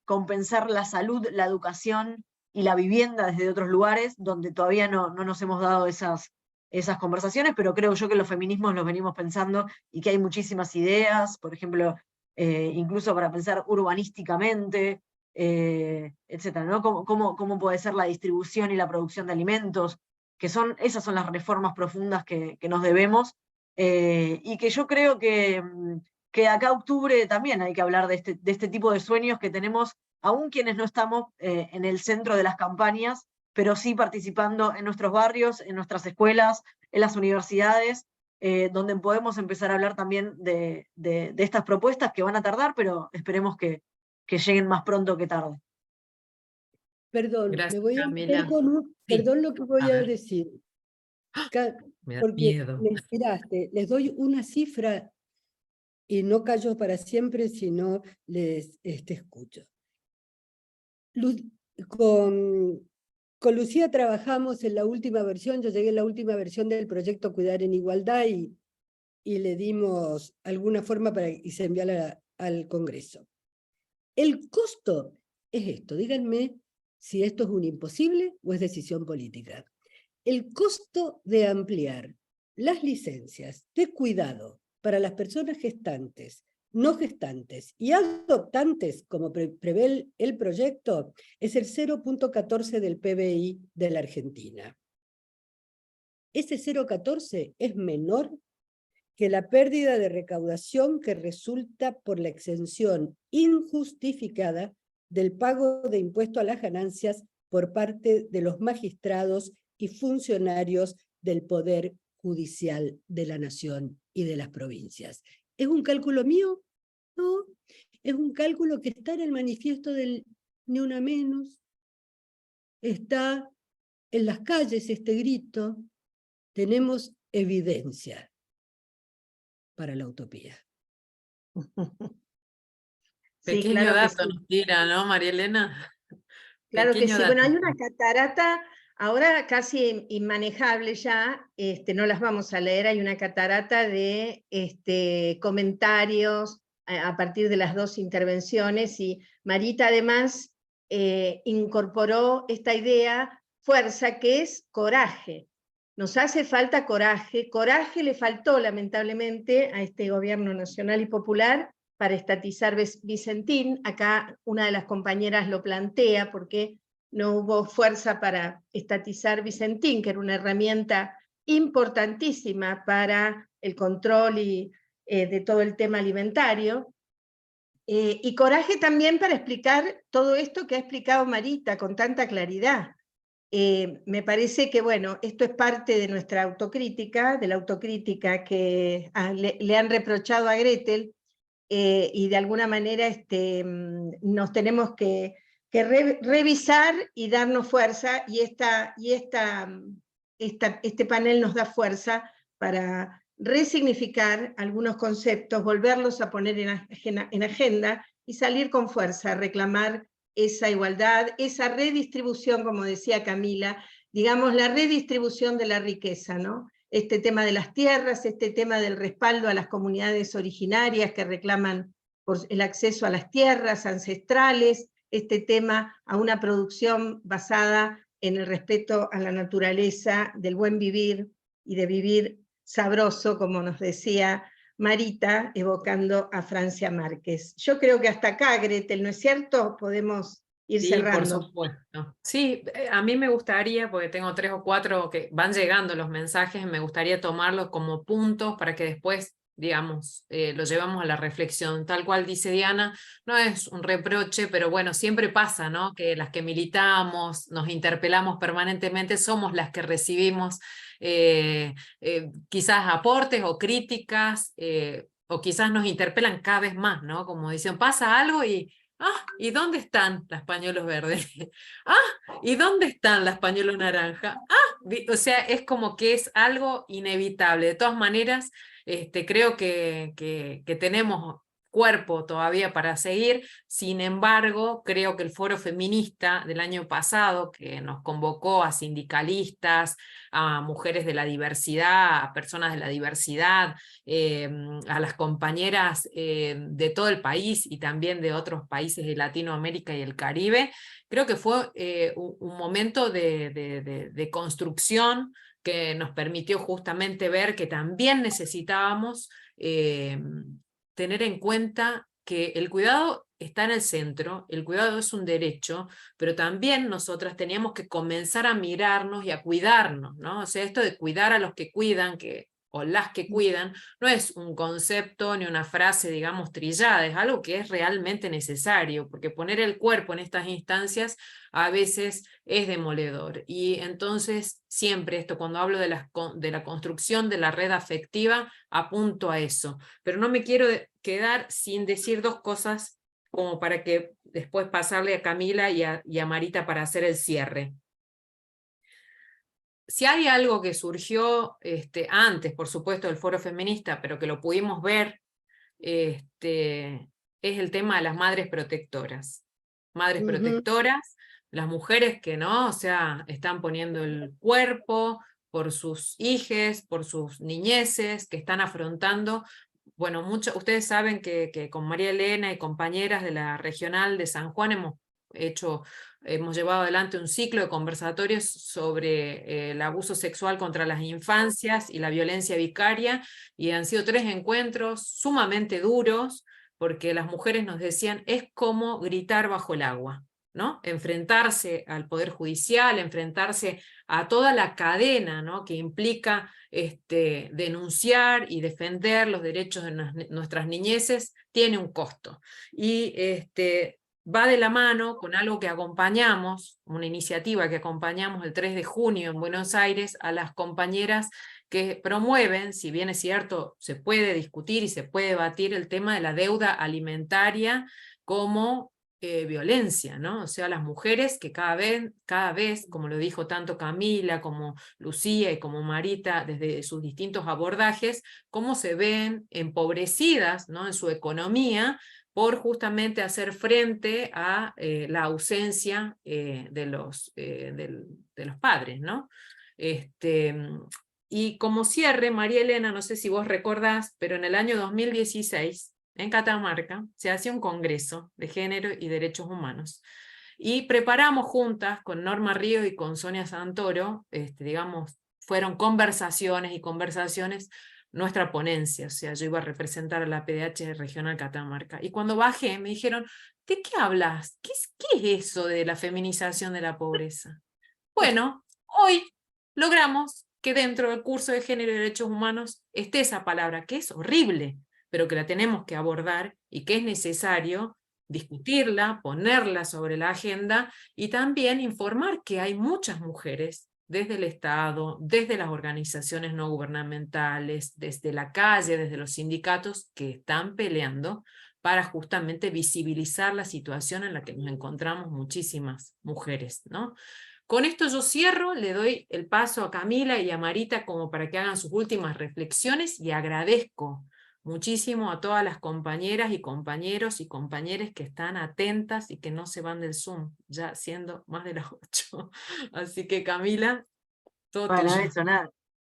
con pensar la salud, la educación y la vivienda desde otros lugares donde todavía no nos hemos dado esas conversaciones, pero creo yo que los feminismos los venimos pensando y que hay muchísimas ideas, por ejemplo, incluso para pensar urbanísticamente, etcétera, ¿no? ¿Cómo puede ser la distribución y la producción de alimentos? Que esas son las reformas profundas que nos debemos, y que yo creo que acá octubre también hay que hablar de este tipo de sueños que tenemos, aún quienes no estamos en el centro de las campañas, pero sí participando en nuestros barrios, en nuestras escuelas, en las universidades, donde podemos empezar a hablar también de estas propuestas que van a tardar, pero esperemos que lleguen más pronto que tarde. Perdón, Gracias, me voy a Camila. meter con Sí, perdón lo que voy a a ver. decir, Me da porque miedo. me inspiraste. Les doy una cifra y no callo para siempre, sino les escucho. Con Lucía trabajamos en la última versión, yo llegué a la última versión del proyecto Cuidar en Igualdad, y le dimos alguna forma y se enviara al Congreso. El costo es esto, díganme si esto es un imposible o es decisión política. El costo de ampliar las licencias de cuidado para las personas gestantes, no gestantes y adoptantes, como prevé el proyecto, es el 0,14 del PBI de la Argentina. Ese 0,14 es menor que la pérdida de recaudación que resulta por la exención injustificada del pago de impuesto a las ganancias por parte de los magistrados y funcionarios del Poder Judicial de la Nación y de las provincias. ¿Es un cálculo mío? No, es un cálculo que está en el manifiesto del Ni Una Menos, está en las calles este grito, tenemos evidencia para la utopía. Sí, Pequeño claro que dato sí. nos tira, ¿no, María Elena? Claro que Pequeño sí. Bueno, dato. hay una catarata ahora casi inmanejable ya, no las vamos a leer, hay una catarata de comentarios a partir de las dos intervenciones, y Marita además incorporó esta idea, fuerza, que es coraje. Nos hace falta coraje. Coraje le faltó lamentablemente a este gobierno nacional y popular para estatizar Vicentín. Acá una de las compañeras lo plantea, porque no hubo fuerza para estatizar Vicentín, que era una herramienta importantísima para el control de todo el tema alimentario. Y coraje también para explicar todo esto que ha explicado Marita con tanta claridad. Me parece que, bueno, esto es parte de nuestra autocrítica, de la autocrítica que le han reprochado a Gretel, y de alguna manera nos tenemos que revisar y darnos fuerza, y este panel nos da fuerza para resignificar algunos conceptos, volverlos a poner en agenda y salir con fuerza, reclamar esa igualdad, esa redistribución, como decía Camila, digamos, la redistribución de la riqueza, ¿no? Este tema de las tierras, este tema del respaldo a las comunidades originarias que reclaman por el acceso a las tierras ancestrales, este tema a una producción basada en el respeto a la naturaleza, del buen vivir y de vivir sabroso, como nos decía Marita, evocando a Francia Márquez. Yo creo que hasta acá, Gretel, ¿no es cierto? Podemos ir Sí, cerrando. por supuesto. Sí, a mí me gustaría, porque tengo 3 o 4 que van llegando los mensajes, me gustaría tomarlos como puntos para que después, digamos, lo llevamos a la reflexión. Tal cual dice Diana, no es un reproche, pero bueno, siempre pasa, ¿no? Que las que militamos, nos interpelamos permanentemente, somos las que recibimos quizás aportes o críticas, o quizás nos interpelan cada vez más, ¿no? Como dicen, pasa algo y... Ah, ¿y dónde están las pañuelos verdes? Ah, ¿y dónde están las pañuelos naranja? Ah, o sea, es como que es algo inevitable. De todas maneras, creo que tenemos cuerpo todavía para seguir. Sin embargo, creo que el Foro Feminista del año pasado, que nos convocó a sindicalistas, a mujeres de la diversidad, a personas de la diversidad, a las compañeras de todo el país y también de otros países de Latinoamérica y el Caribe, creo que fue un momento de construcción que nos permitió justamente ver que también necesitábamos tener en cuenta que el cuidado está en el centro, el cuidado es un derecho, pero también nosotras teníamos que comenzar a mirarnos y a cuidarnos, ¿no? O sea, esto de cuidar a los que cuidan, o las que cuidan, no es un concepto ni una frase, digamos, trillada, es algo que es realmente necesario, porque poner el cuerpo en estas instancias a veces es demoledor. Y entonces, siempre esto, cuando hablo de la construcción de la red afectiva, apunto a eso. Pero no me quiero quedar sin decir 2 cosas como para que después pasarle a Camila y a Marita para hacer el cierre. Si hay algo que surgió antes, por supuesto, del Foro Feminista, pero que lo pudimos ver, es el tema de las madres protectoras. Madres protectoras, las mujeres que no, o sea, están poniendo el cuerpo por sus hijes, por sus niñeces, que están afrontando. Bueno, ustedes saben que con María Elena y compañeras de la regional de San Juan hemos llevado adelante un ciclo de conversatorios sobre el abuso sexual contra las infancias y la violencia vicaria, y han sido 3 encuentros sumamente duros, porque las mujeres nos decían, es como gritar bajo el agua, ¿no? Enfrentarse al Poder Judicial, enfrentarse a toda la cadena, ¿no? Que implica denunciar y defender los derechos de nuestras niñeces, tiene un costo. Y va de la mano con algo que acompañamos, una iniciativa que acompañamos el 3 de junio en Buenos Aires a las compañeras que promueven, si bien es cierto, se puede discutir y se puede debatir el tema de la deuda alimentaria como violencia, ¿no? O sea, las mujeres que cada vez, como lo dijo tanto Camila, como Lucía y como Marita, desde sus distintos abordajes, cómo se ven empobrecidas, ¿no?, en su economía, por justamente hacer frente a la ausencia de los padres, ¿no? Y como cierre, María Elena, no sé si vos recordás, pero en el año 2016, en Catamarca, se hacía un congreso de género y derechos humanos. Y preparamos juntas con Norma Ríos y con Sonia Santoro, digamos, fueron conversaciones y conversaciones nuestra ponencia, o sea, yo iba a representar a la PDH Regional Catamarca. Y cuando bajé me dijeron, ¿de qué hablas? ¿Qué es eso de la feminización de la pobreza? Bueno, hoy logramos que dentro del curso de Género y Derechos Humanos esté esa palabra, que es horrible, pero que la tenemos que abordar y que es necesario discutirla, ponerla sobre la agenda y también informar que hay muchas mujeres desde el Estado, desde las organizaciones no gubernamentales, desde la calle, desde los sindicatos, que están peleando para justamente visibilizar la situación en la que nos encontramos muchísimas mujeres, ¿no? Con esto yo cierro, le doy el paso a Camila y a Marita como para que hagan sus últimas reflexiones y agradezco muchísimo a todas las compañeras y compañeros y compañeras que están atentas y que no se van del Zoom, ya siendo más de las 8. Así que Camila, todo Bueno, tuyo. eso, nada.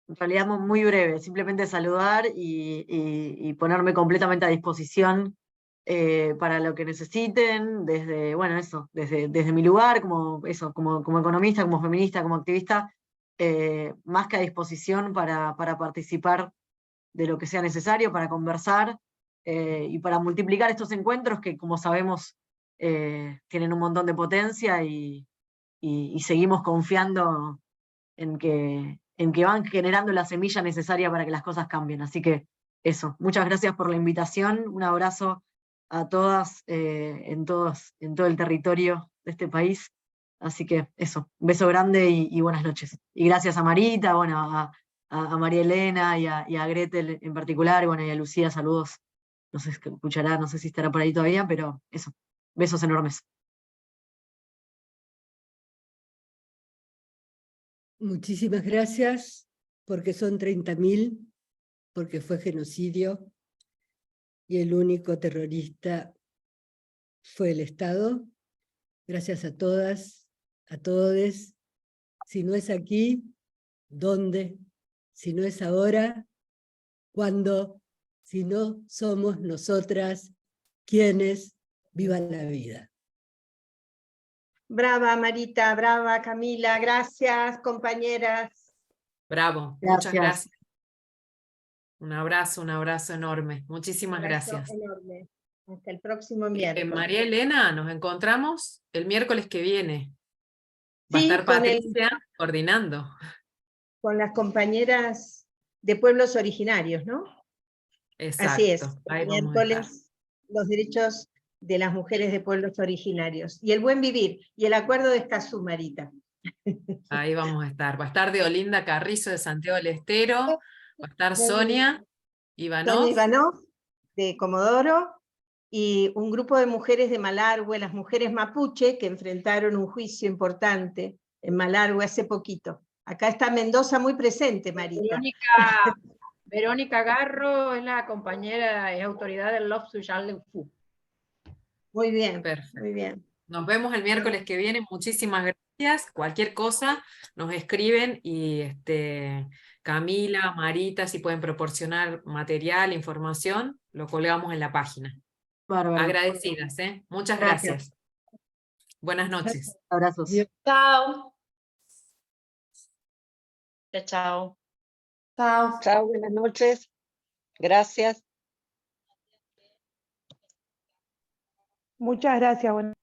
En realidad muy breve, simplemente saludar y ponerme completamente a disposición para lo que necesiten, desde, bueno, eso, desde mi lugar, como economista, como feminista, como activista, más que a disposición para participar de lo que sea necesario, para conversar y para multiplicar estos encuentros que, como sabemos, tienen un montón de potencia y seguimos confiando en que van generando la semilla necesaria para que las cosas cambien. Así que eso, muchas gracias por la invitación, un abrazo a todas en todo el territorio de este país. Así que eso, un beso grande y buenas noches. Y gracias a Marita, bueno, a María Elena y a Gretel en particular, y bueno, y a Lucía, saludos. No sé si escuchará, no sé si estará por ahí todavía, pero eso, besos enormes. Muchísimas gracias, porque son 30.000, porque fue genocidio, y el único terrorista fue el Estado. Gracias a todas, a todes. Si no es aquí, ¿dónde? Si no es ahora, ¿cuándo? Si no somos nosotras quienes vivan la vida. Brava Marita, brava Camila, gracias compañeras. Bravo, muchas gracias. Un abrazo enorme. Muchísimas gracias. Enorme. Hasta el próximo miércoles. María Elena, nos encontramos el miércoles que viene. Va a Sí, estar Patricia coordinando. Con las compañeras de pueblos originarios, ¿no? Exacto. Así es, Ahí vamos miércoles, los derechos de las mujeres de pueblos originarios. Y el buen vivir, y el acuerdo de Escazú, Marita. Ahí vamos a estar. Va a estar de Olinda Carrizo de Santiago del Estero, va a estar Sonia Ivanov. De Comodoro, y un grupo de mujeres de Malargüe, las mujeres mapuche, que enfrentaron un juicio importante en Malargüe hace poquito. Acá está Mendoza muy presente, Marita. Verónica Garro es la compañera, es autoridad del Love Social de UFU. Muy bien, perfecto. Muy bien. Nos vemos el miércoles que viene. Muchísimas gracias. Cualquier cosa nos escriben y Camila, Marita, si pueden proporcionar material, información, lo colgamos en la página. Bárbaro. Agradecidas, Muchas gracias. Buenas noches. Abrazos. Chao. Chao. Chao. Chao, buenas noches. Gracias. Muchas gracias.